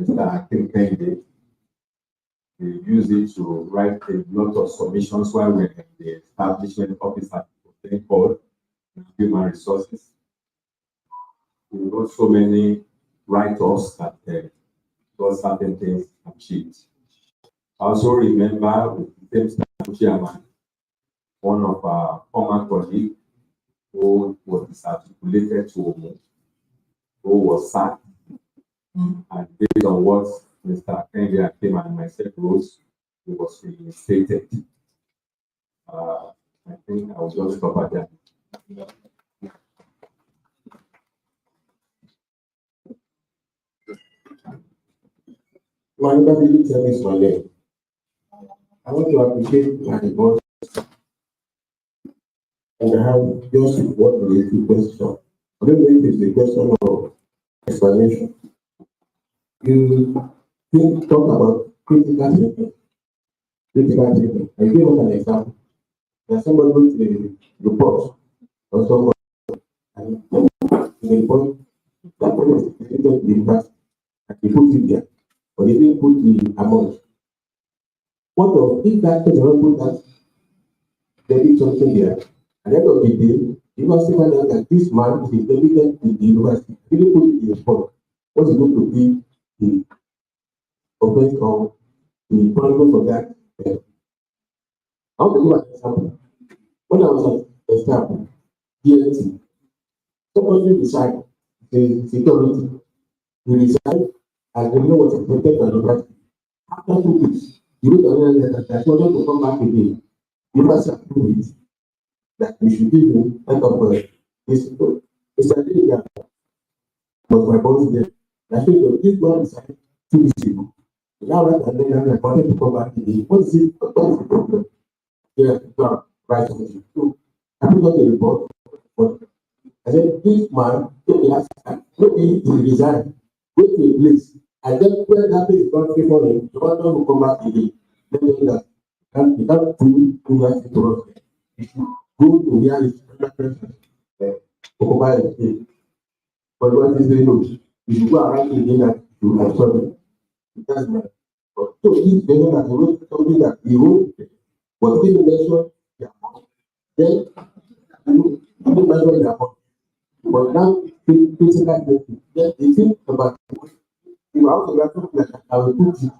Speaker 4: Mr. Akin Kende, We use it to write a lot of submissions while we're in the establishment office at the called human resources. We wrote so many write-offs that got certain things achieved. I also remember with the same chairman, one of our former colleagues who was disarticulated to Omo, who was sacked. And based on what Mr. Kenya came and myself wrote, he was reinstated. I think I will just stop at that.
Speaker 7: My name is my name. I want to appreciate my boss, and I have just one related question. I don't know if it's a question of explanation. You talk about critical thinking. Critical thinking. I give us an example. There's somebody wrote a report or someone, and the report that was created the impact, and they put it there, but they didn't put the amount. What of if that person don't put that, they did something there? At the end of the day, the university found out that this man is intelligent in the university. He didn't put it in the report. What is going to be the offense or the punishment for that? I want to give an example. When I was at a staff, DLT, somebody decided the security, he decided as the law was expected by the university. After 2 weeks, he wrote another letter that wanted to come back again. The university approved it that we should give him out of this. It's a thing that was my boss there. I think that this one decided 2 weeks ago. Now that and then I wanted to come back again. What is it? What is the problem? Yeah, right. So I put out the report, but I said, this man, maybe he resigned, go to a place, and then when that place is not free for him, the one will come back again. Then that he can't do that to us. He should go to where his person occupy the place. But what is very good, you should go around again that you have something. That's my. So he's better that he wrote something that he wrote, but he didn't mention the amount. Then you didn't mention the amount. But now, physical the thing about if I want to grab something like I will put it.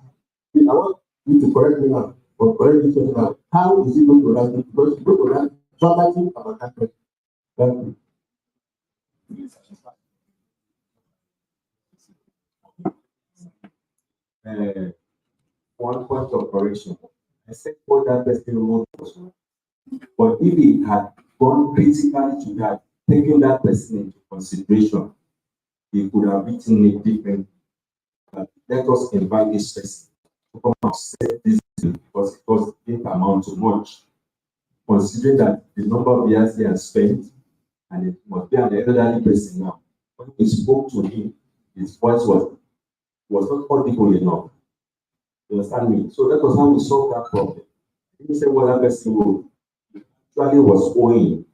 Speaker 7: I want you to correct me now, or correct this person now. How is it going to write it? Because it's going to write something about that person. Thank
Speaker 4: you. One point of correction. I said what that person wrote was wrong. But if he had gone critically to that, taking that person into consideration, he could have written it differently. Let us invite this person to come and set this because it didn't amount to much. Considering that the number of years he has spent, and it must be an elderly person now. When we spoke to him, his voice was not audible enough. You understand me? So that was how we solved that problem. He didn't say what that person wrote. Actually was owing.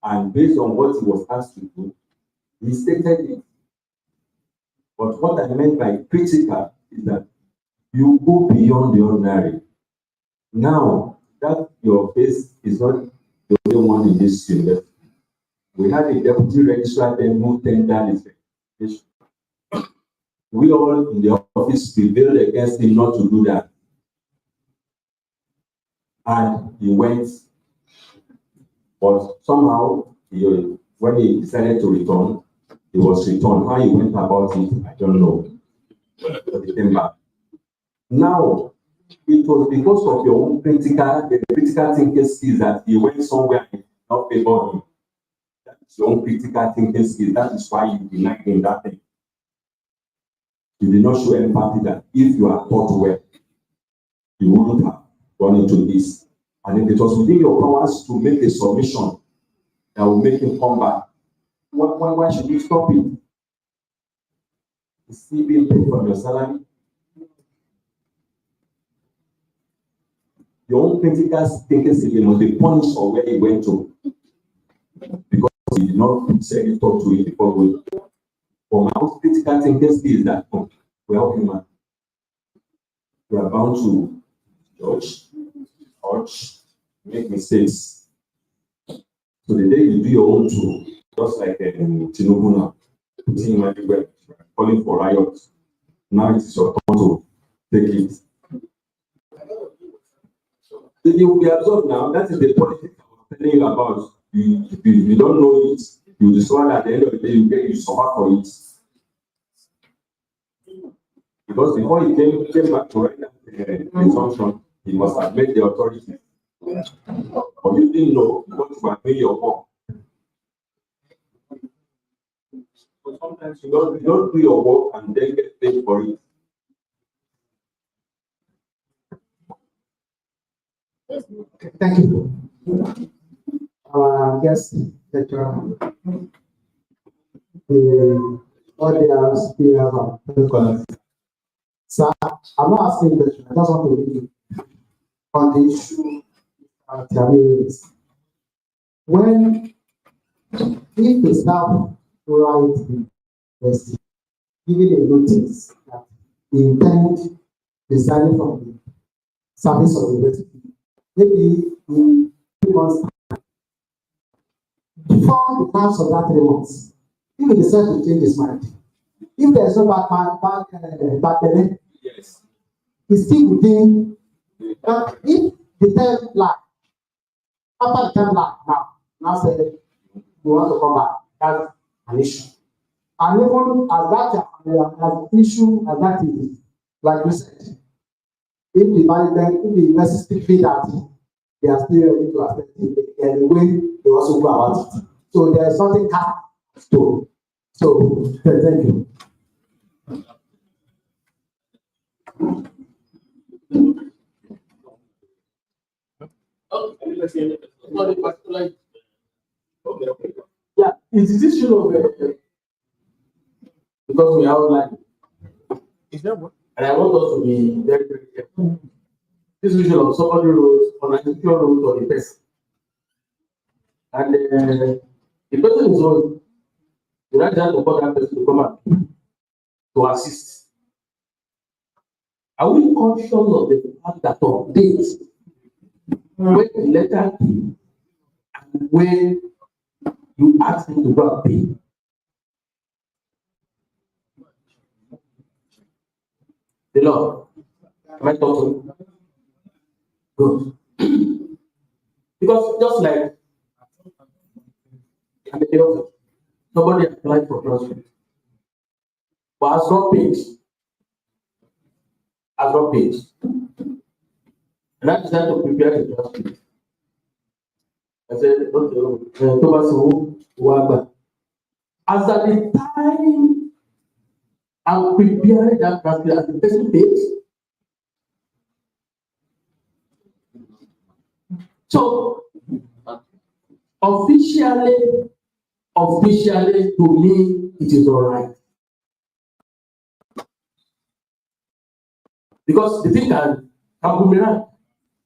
Speaker 4: And based on what he was asked to do, he stated it. But what I meant by critical is that you go beyond the ordinary. Now, that your face is not the only one in this university. We had a deputy registrar then who tendered his resignation. We all in the office prevailed against him not to do that. And he went, but somehow, when he decided to return, he was returned. How he went about it, I don't know. But he came back. Now, it was because of your own critical thinking skills that he went somewhere and not favor him. That is your own critical thinking skills. That is why you denied him that thing. You did not show empathy that if you are taught well, you wouldn't have gone into this. And if it was within your powers to make a submission that will make him come back, why should you stop it? Is he being paid from your salary? Your own critical thinking skill must be punished for where he went to. Because he did not say any thought to it before going. For my own critical thinking skill is that, we help him, man. you are bound to judge, make mistakes. So the day you do your own too, just like Tinubu now, putting him everywhere, calling for riots. Now it is your turn to take it. So you will be absorbed now. That is the politics I was telling you about. You don't know it. You discover at the end of the day you suffer for it. Because before he came back to write that presumption, he must have met the authority. But you didn't know because you were paying your work. So sometimes you don't do your work and then get paid for it.
Speaker 8: Thank you. Our guest lecturer, the audience, we have a sir, I'm not asking the question, I just want to read you on the issue when if the staff write the university, giving a notice that they intend resigning from the service of the university, maybe in 3 months before the lapse of that 3 months, if he decides to change his mind, if there is no back
Speaker 4: Yes.
Speaker 8: he's still within. If the time lag, after the time lag now say you want to come back, that's an issue. And even as that issue as that is, like you said, if the university feel that they are still ready to accept it, and the way they also go about it. So there is something cast to. So thank you.
Speaker 3: Yeah, it is issue of because we are online. And I want us to be very, very careful. This issue of somebody rules on an institutional rules on the person. And the person is on. You don't have to call that person to come out to assist. Are we conscious of the fact that on dates when the letter came and when you ask him to go and pay? The Lord, am I talking? Good. Because just like somebody applied for transfer, but has not paid. And I decided to prepare the transcript. I said, okay, Thomas, as at the time I'm preparing that transcript, as the person paid. So, officially, to me, it is all right. Because the thing can boomerang.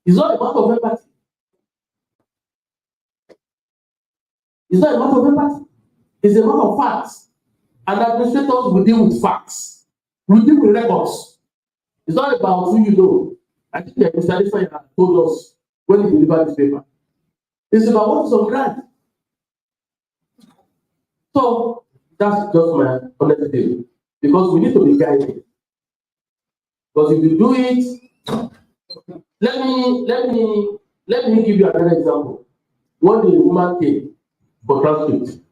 Speaker 3: It's not a matter of empathy. It's not a matter of empathy. It's a matter of facts. And administrators will deal with facts. We deal with records. It's not about who you know. I think the administrator told us when he delivered this paper. It's about what is on ground. So that's just my honest view. Because we need to be guided. Because if you do it, let me give you another example. One day a woman came for transcript.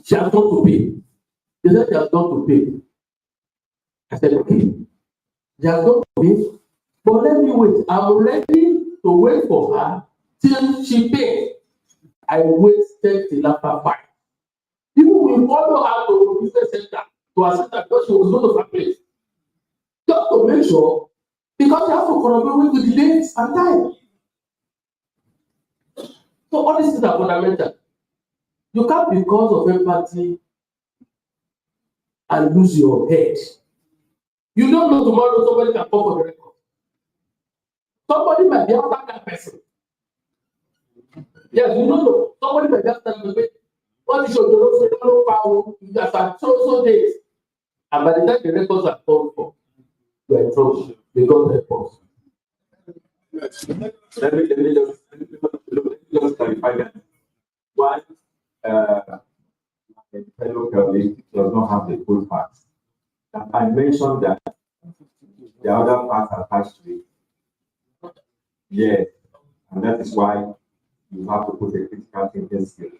Speaker 3: She has gone to pay. She said she has gone to pay. I said, okay. She has gone to pay. But let me wait. I'm ready to wait for her till she pays. I wasted till after 5. People will follow her to the business center to assist her because she was going to her place. Just to make sure, because you have to collaborate with the dates and time. So all these things are fundamental. You can't, because of empathy, and lose your head. You don't know tomorrow somebody can come for the record. Somebody might be after that person. Yes, you don't know. Somebody might be after the person. What is your so days? And by the time the records are called for, you are in trouble. May God help us.
Speaker 4: Let me just clarify that. One, my fellow colleague does not have the full facts. And I mentioned that the other facts attached to it. Yes, and that is why you have to put a critical thinking skill.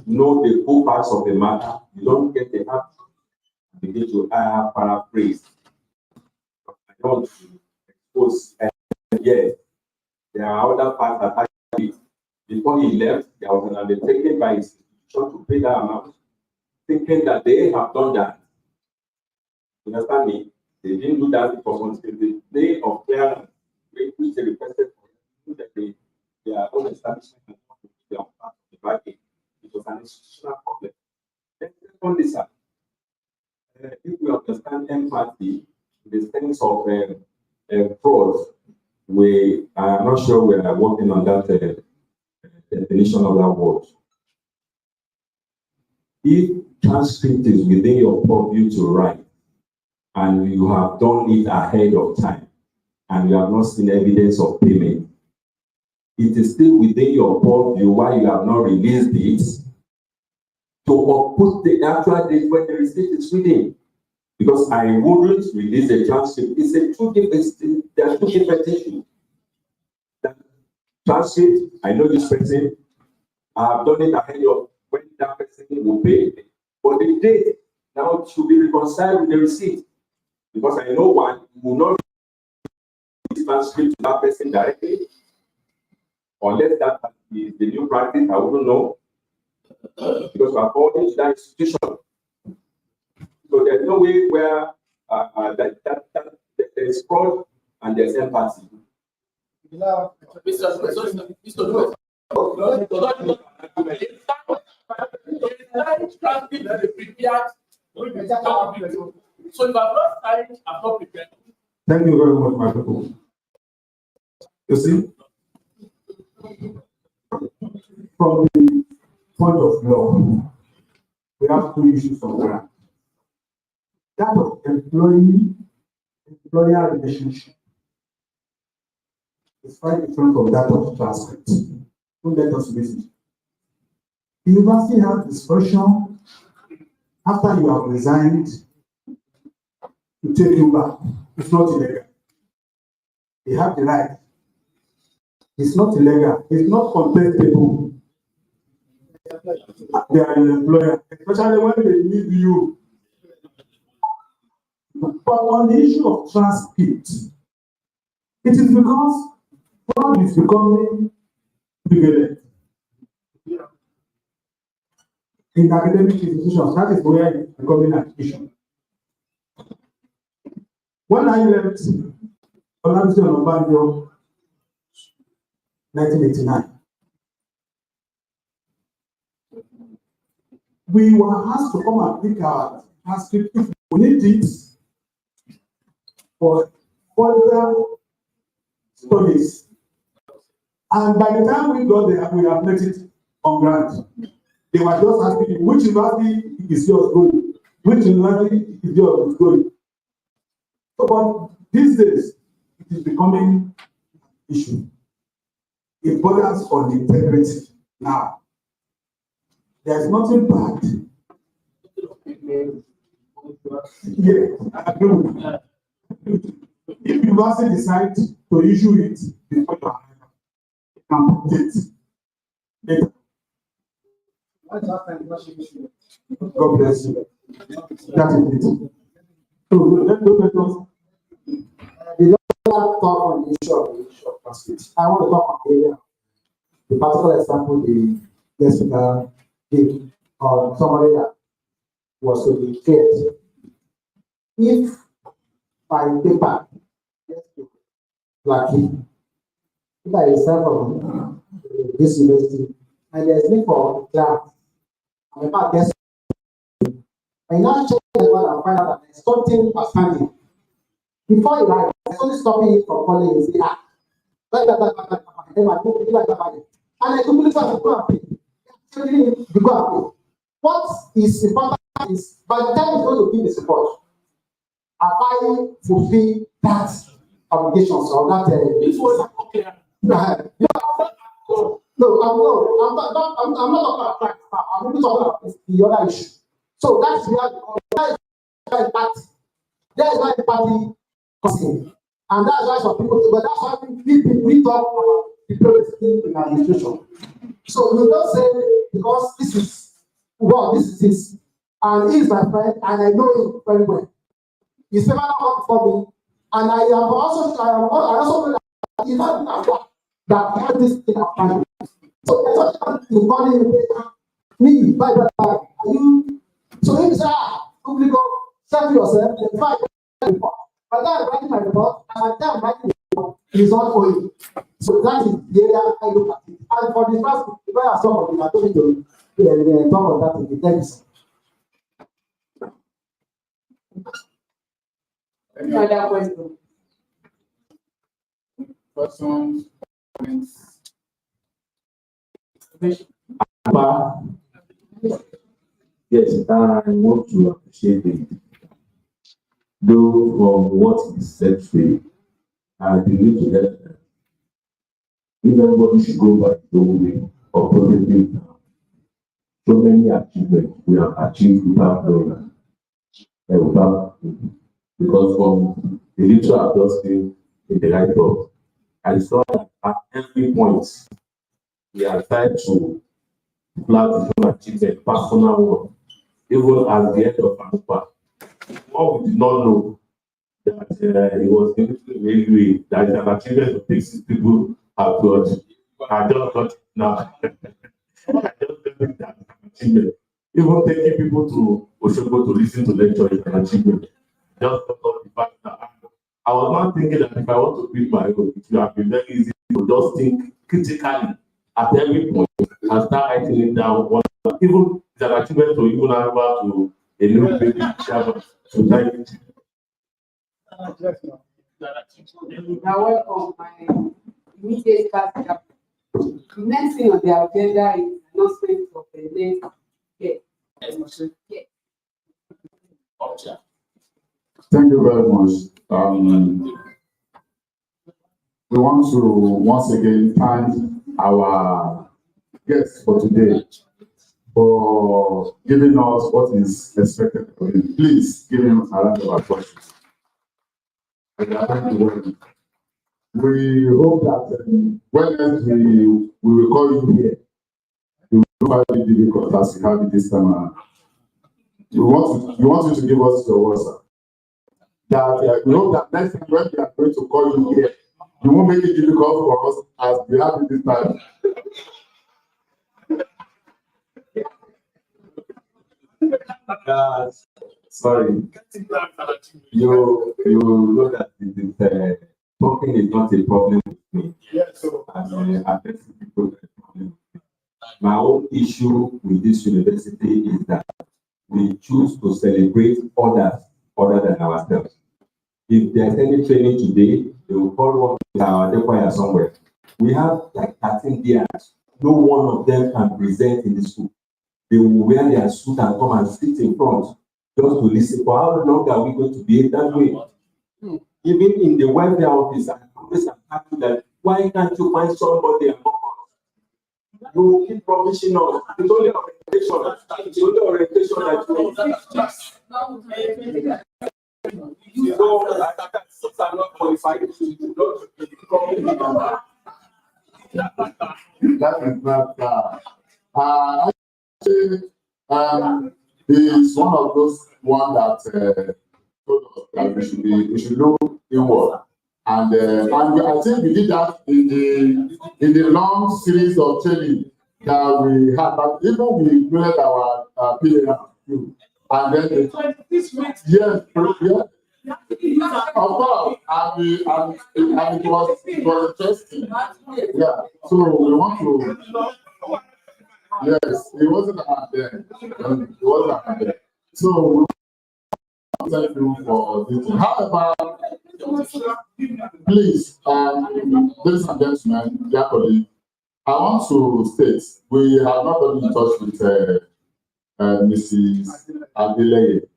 Speaker 4: Know the full facts of the matter. You don't get the half. Begin to paraphrase. I don't expose. Yes, there are other facts attached to it. Before he left, there was an undertaking by his institution to pay that amount, thinking that they have done that. You understand me? They didn't do that because until the day of clearance, which they requested for, that their own establishment and not to be part of the bracket. It was an institutional problem. Then secondly, sir, if we understand empathy in the sense of fraud, we are not sure we are working on that definition of that word. If transcript is within your purview to write, and you have done it ahead of time, and you have not seen evidence of payment, it is still within your purview why you have not released it to put the actual date when the receipt is within. Because I wouldn't release a transcript. It's a two different, there are two different issues. Transcript, I know this person, I have done it ahead of when that person will pay. But the date now should be reconciled with the receipt. Because I know one will not release transcript to that person directly. Unless that is the new practice, I wouldn't know. Because according to that institution. So there's no way where there's fraud and there's empathy.
Speaker 3: So if I'm not signed, I'm not prepared.
Speaker 6: Thank you very much, my people. You see, from the point of law, we have two issues on ground. That of employer relationship is quite different from that of transcript. Don't let us miss it. The university has discretion after you have resigned to take you back. It's not illegal. They have the right. It's not illegal. It's not contestable. They are an employer, especially when they need you. But on the issue of transcript, it is because fraud is becoming prevalent. In academic institutions, that is where it's becoming an issue. When I left Olabisi Onabanjo 1989, we were asked to come and pick our transcript if we need it for further studies. And by the time we got there, we have met it on ground. They were just asking which university is yours going, which university is yours going. So, but these days, it is becoming an issue. It borders on integrity now. There's nothing bad. Yeah, I agree with that. If university decides to issue it before you arrival, it can put it later. God bless you. That is it. So let us.
Speaker 8: We don't talk on the issue of transcript. I want to talk on the particular example the guest speaker gave on somebody that was to be cleared. If by paper, like if I resign from this university and there's need for class, I'm about guest. I now check the one and find out that there's something outstanding. Before you write, there's only stopping it from calling and say, and I completely you go and pay. What is important is by the time you're going to give the support, have I fulfilled that obligations or that? I'm not talking about that. I'm really talking about the other issue. So that's where party. That is why the party comes in. And that's why some people, but that's why we talk about the privacy in administration. So you don't say, because this is what this is, and he is my friend, and I know him very well. He's never worked for me, and I also know that he's not that has this thing happening. So I thought you calling me, bye. Are you? So if you say, quickly go settle yourself, then fine. By the time I'm writing my report, and by the time I'm writing the report, it's not for you. So that is the area I look at it. And for the first, the way I saw it, I told you to talk on that in the next.
Speaker 2: Any other question?
Speaker 1: Questions, comments?
Speaker 7: Yes, I want to appreciate it. Though from what is said today, I believe to that if everybody should go back the way of positive, so many achievements we have achieved without knowing, because from the little I've just seen in the right of, I saw that at every point we are trying to flag the own achievement, personal one, even at the end of ANUPA. What we did not know that it was going to railway, that is an achievement of 6 people have got. I just got it now. I just got it that achievement. Even taking people to Oshogo to listen to lecture is an achievement. Just because of the fact that I was not thinking that if I want to pick my own, it would have been very easy to just think critically at every point and start writing it down. Even it's an achievement to even have to a new baby child to type it.
Speaker 2: Now, welcome, my immediate class. The next thing on the agenda is announcement of the next yes.
Speaker 1: Thank you very much. We want to once again thank our guests for today for giving us what is expected of him. Please give him a round of applause. We hope that when we will call you here, you will find it difficult as you have it this time around. You want you to give us your words, sir. That we hope that next time when we are going to call you here, you won't make it difficult for us as we have it this time.
Speaker 7: Sorry. You know that talking is not a problem with me. My own issue with this university is that we choose to celebrate others other than ourselves. If there's any training today, they will call one with our depoyer somewhere. We have like 13 years. No one of them can present in the school. They will wear their suit and come and sit in front just to listen. For how long are we going to be that way? Even in the welfare office, I always ask you that why can't you find somebody among us? You keep provision us. It's only orientation. It's only orientation that you know that suits are not qualified to
Speaker 1: That is not is one of those one that told us that we should look inward, and I think we did that in the long series of training that we had. But even we included our PA and then of course, and it was interesting. Yeah, so we want to. Yes, it wasn't out there. It wasn't out there. So we thank you for this. However, please, ladies and gentlemen, dear colleagues, I want to state we have not gotten in touch with Mrs. Adeleye.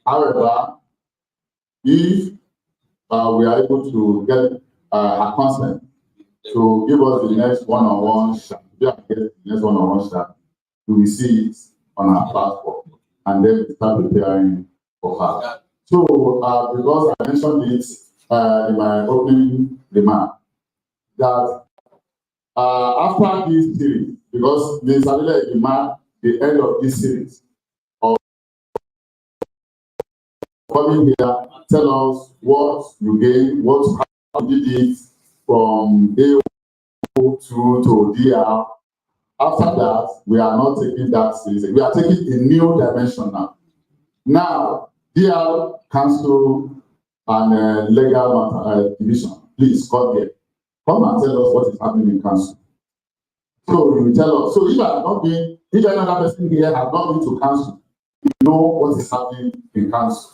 Speaker 1: However, if we are able to get her consent to give us the next one-on-one chat, we will see it on our platform and then we start preparing for her. So, because I mentioned it in my opening remark, that after this series, because Ms. Adeleye remarked the end of this series of coming here, tell us what you gain, how you did it from AO to DR. After that, we are not taking that seriously. We are taking a new dimension now. Now, DR Council and Legal Division, please come here. Come and tell us what is happening in council. So you tell us. So if another person here has not been to council, you know what is happening in council.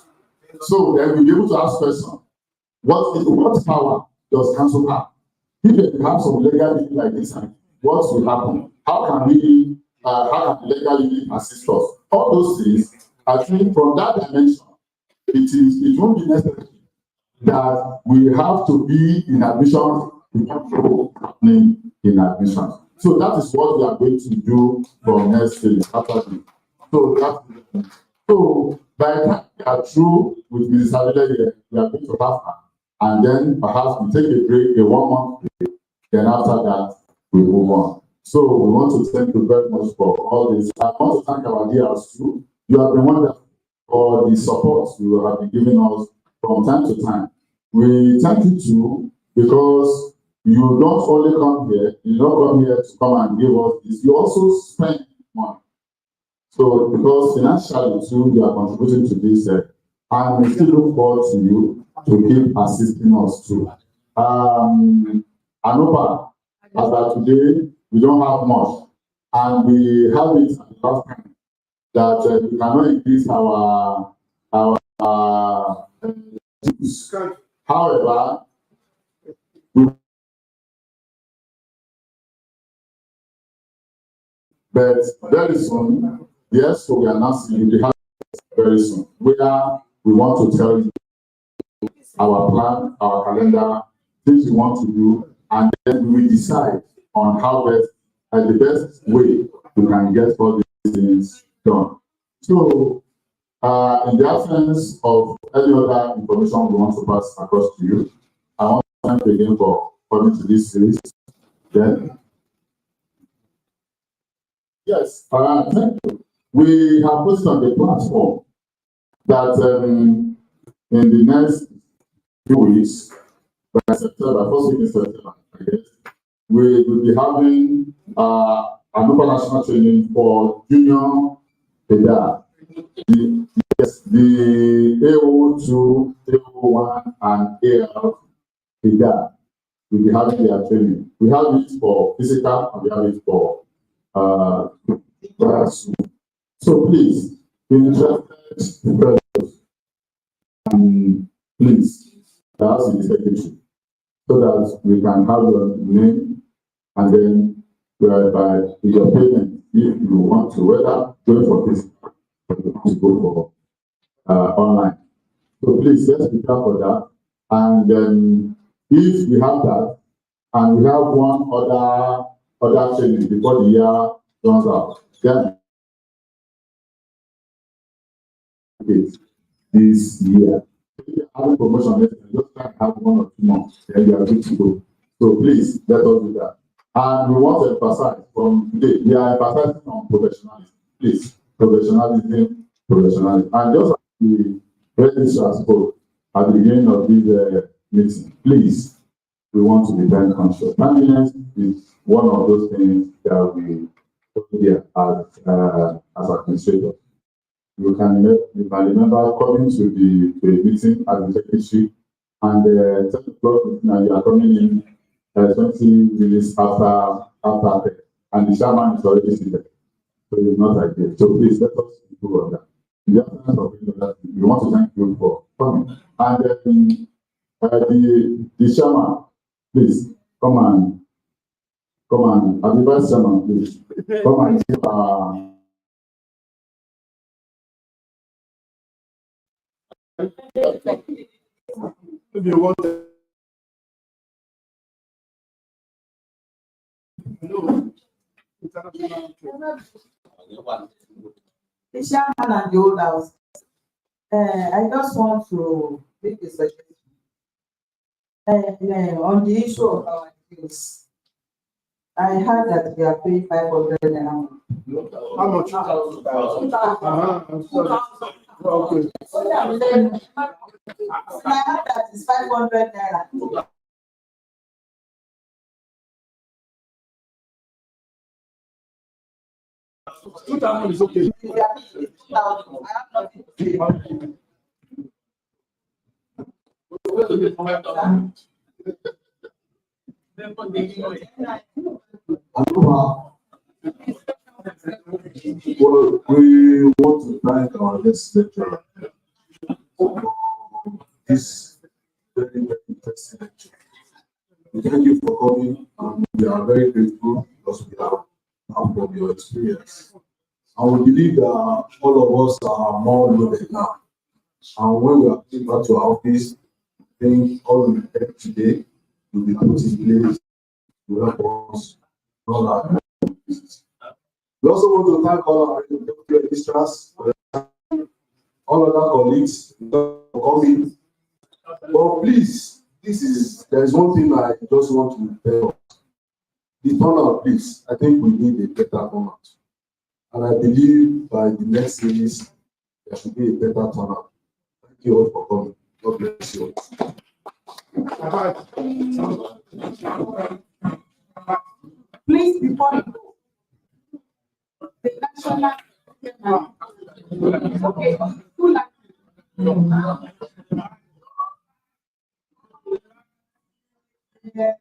Speaker 1: So then we'll be able to ask questions. What power does council have? If they have some legal unit like this, what will happen? How can the legal unit assist us? All those things, I think from that dimension, it won't be necessary that we have to be in admission happening in admission. So that is what we are going to do from next phase after this. So by the time we are through with Mrs. Adeleye, we are going to have her, and then perhaps we take a break, a 1 month break. Then after that, we move on. So we want to thank you very much for all this. I want to thank our DRs too. You have been wonderful for the support you have been giving us from time to time. We thank you too, because you don't only come here, you don't come here to come and give us this, you also spend money. So because financially too, you are contributing to this, and we still look forward to you to keep assisting us too. ANUPA, as of today, we don't have much, and we have it at the last time that we cannot increase our dues. However, but very soon, yes, so we are not seeing the have very soon. We want to tell you our plan, our calendar, things we want to do, and then we will decide on how the best way we can get all these things done. So, in the absence of any other information we want to pass across to you, I want to thank you again for coming to this series. Then, yes, thank you. We have posted on the platform that in the next few weeks, by September, first week in September, I guess, we will be having ANUPA national training for junior PEDA. The AO2, AO1, and AL PEDA will be having their training. We have it for physical and we have it for so please, interested please ask the secretary so that we can have your name and then whereby with your payment, if you want to, whether going for this or you want to go for online. So please let's prepare for that. And then if we have that and we have one other training before the year runs out, then this year. If you have a promotion, just have 1 or 2 months, then you are good to go. So please let us do that. And we want to emphasize from today, we are emphasizing on professionalism. Please, professionalism. And just as the registrar spoke at the beginning of this meeting, please, we want to be very conscious. Cleanliness is one of those things that we put here as administrators. You can remember coming to the meeting as the secretary and 10 o'clock and you are coming in 20 minutes after and the chairman is already seated. So it's not ideal. So please let us improve on that. In the absence of that, we want to thank you for coming. And the chairman, please come Come on, I'll be vice chairman, please. Come and give
Speaker 6: Maybe you want
Speaker 2: The chairman and the old house. I just want to make a suggestion. On the issue of our bills, I heard that we are paying 500 naira.
Speaker 6: how much? Okay.
Speaker 2: I heard that it's 500 naira.
Speaker 6: $2,000 is okay.
Speaker 2: I have nothing to say.
Speaker 5: ANUPA, well, we want to thank our guest lecturer for this very, very interesting lecture. We thank you for coming, and we are very grateful because we have from your experience. And we believe that all of us are more loaded now. And when we are going back to our office, I think all we have today will be put in place to help us run our business. We also want to thank all our registrars, all other colleagues for coming. But please, there is one thing I just want to tell us. The turnout, please. I think we need a better turnout. And I believe by the next series, there should be a better turnout. Thank you all for coming. God bless you.
Speaker 2: Please, before you go, the national. Okay, who like? Yeah.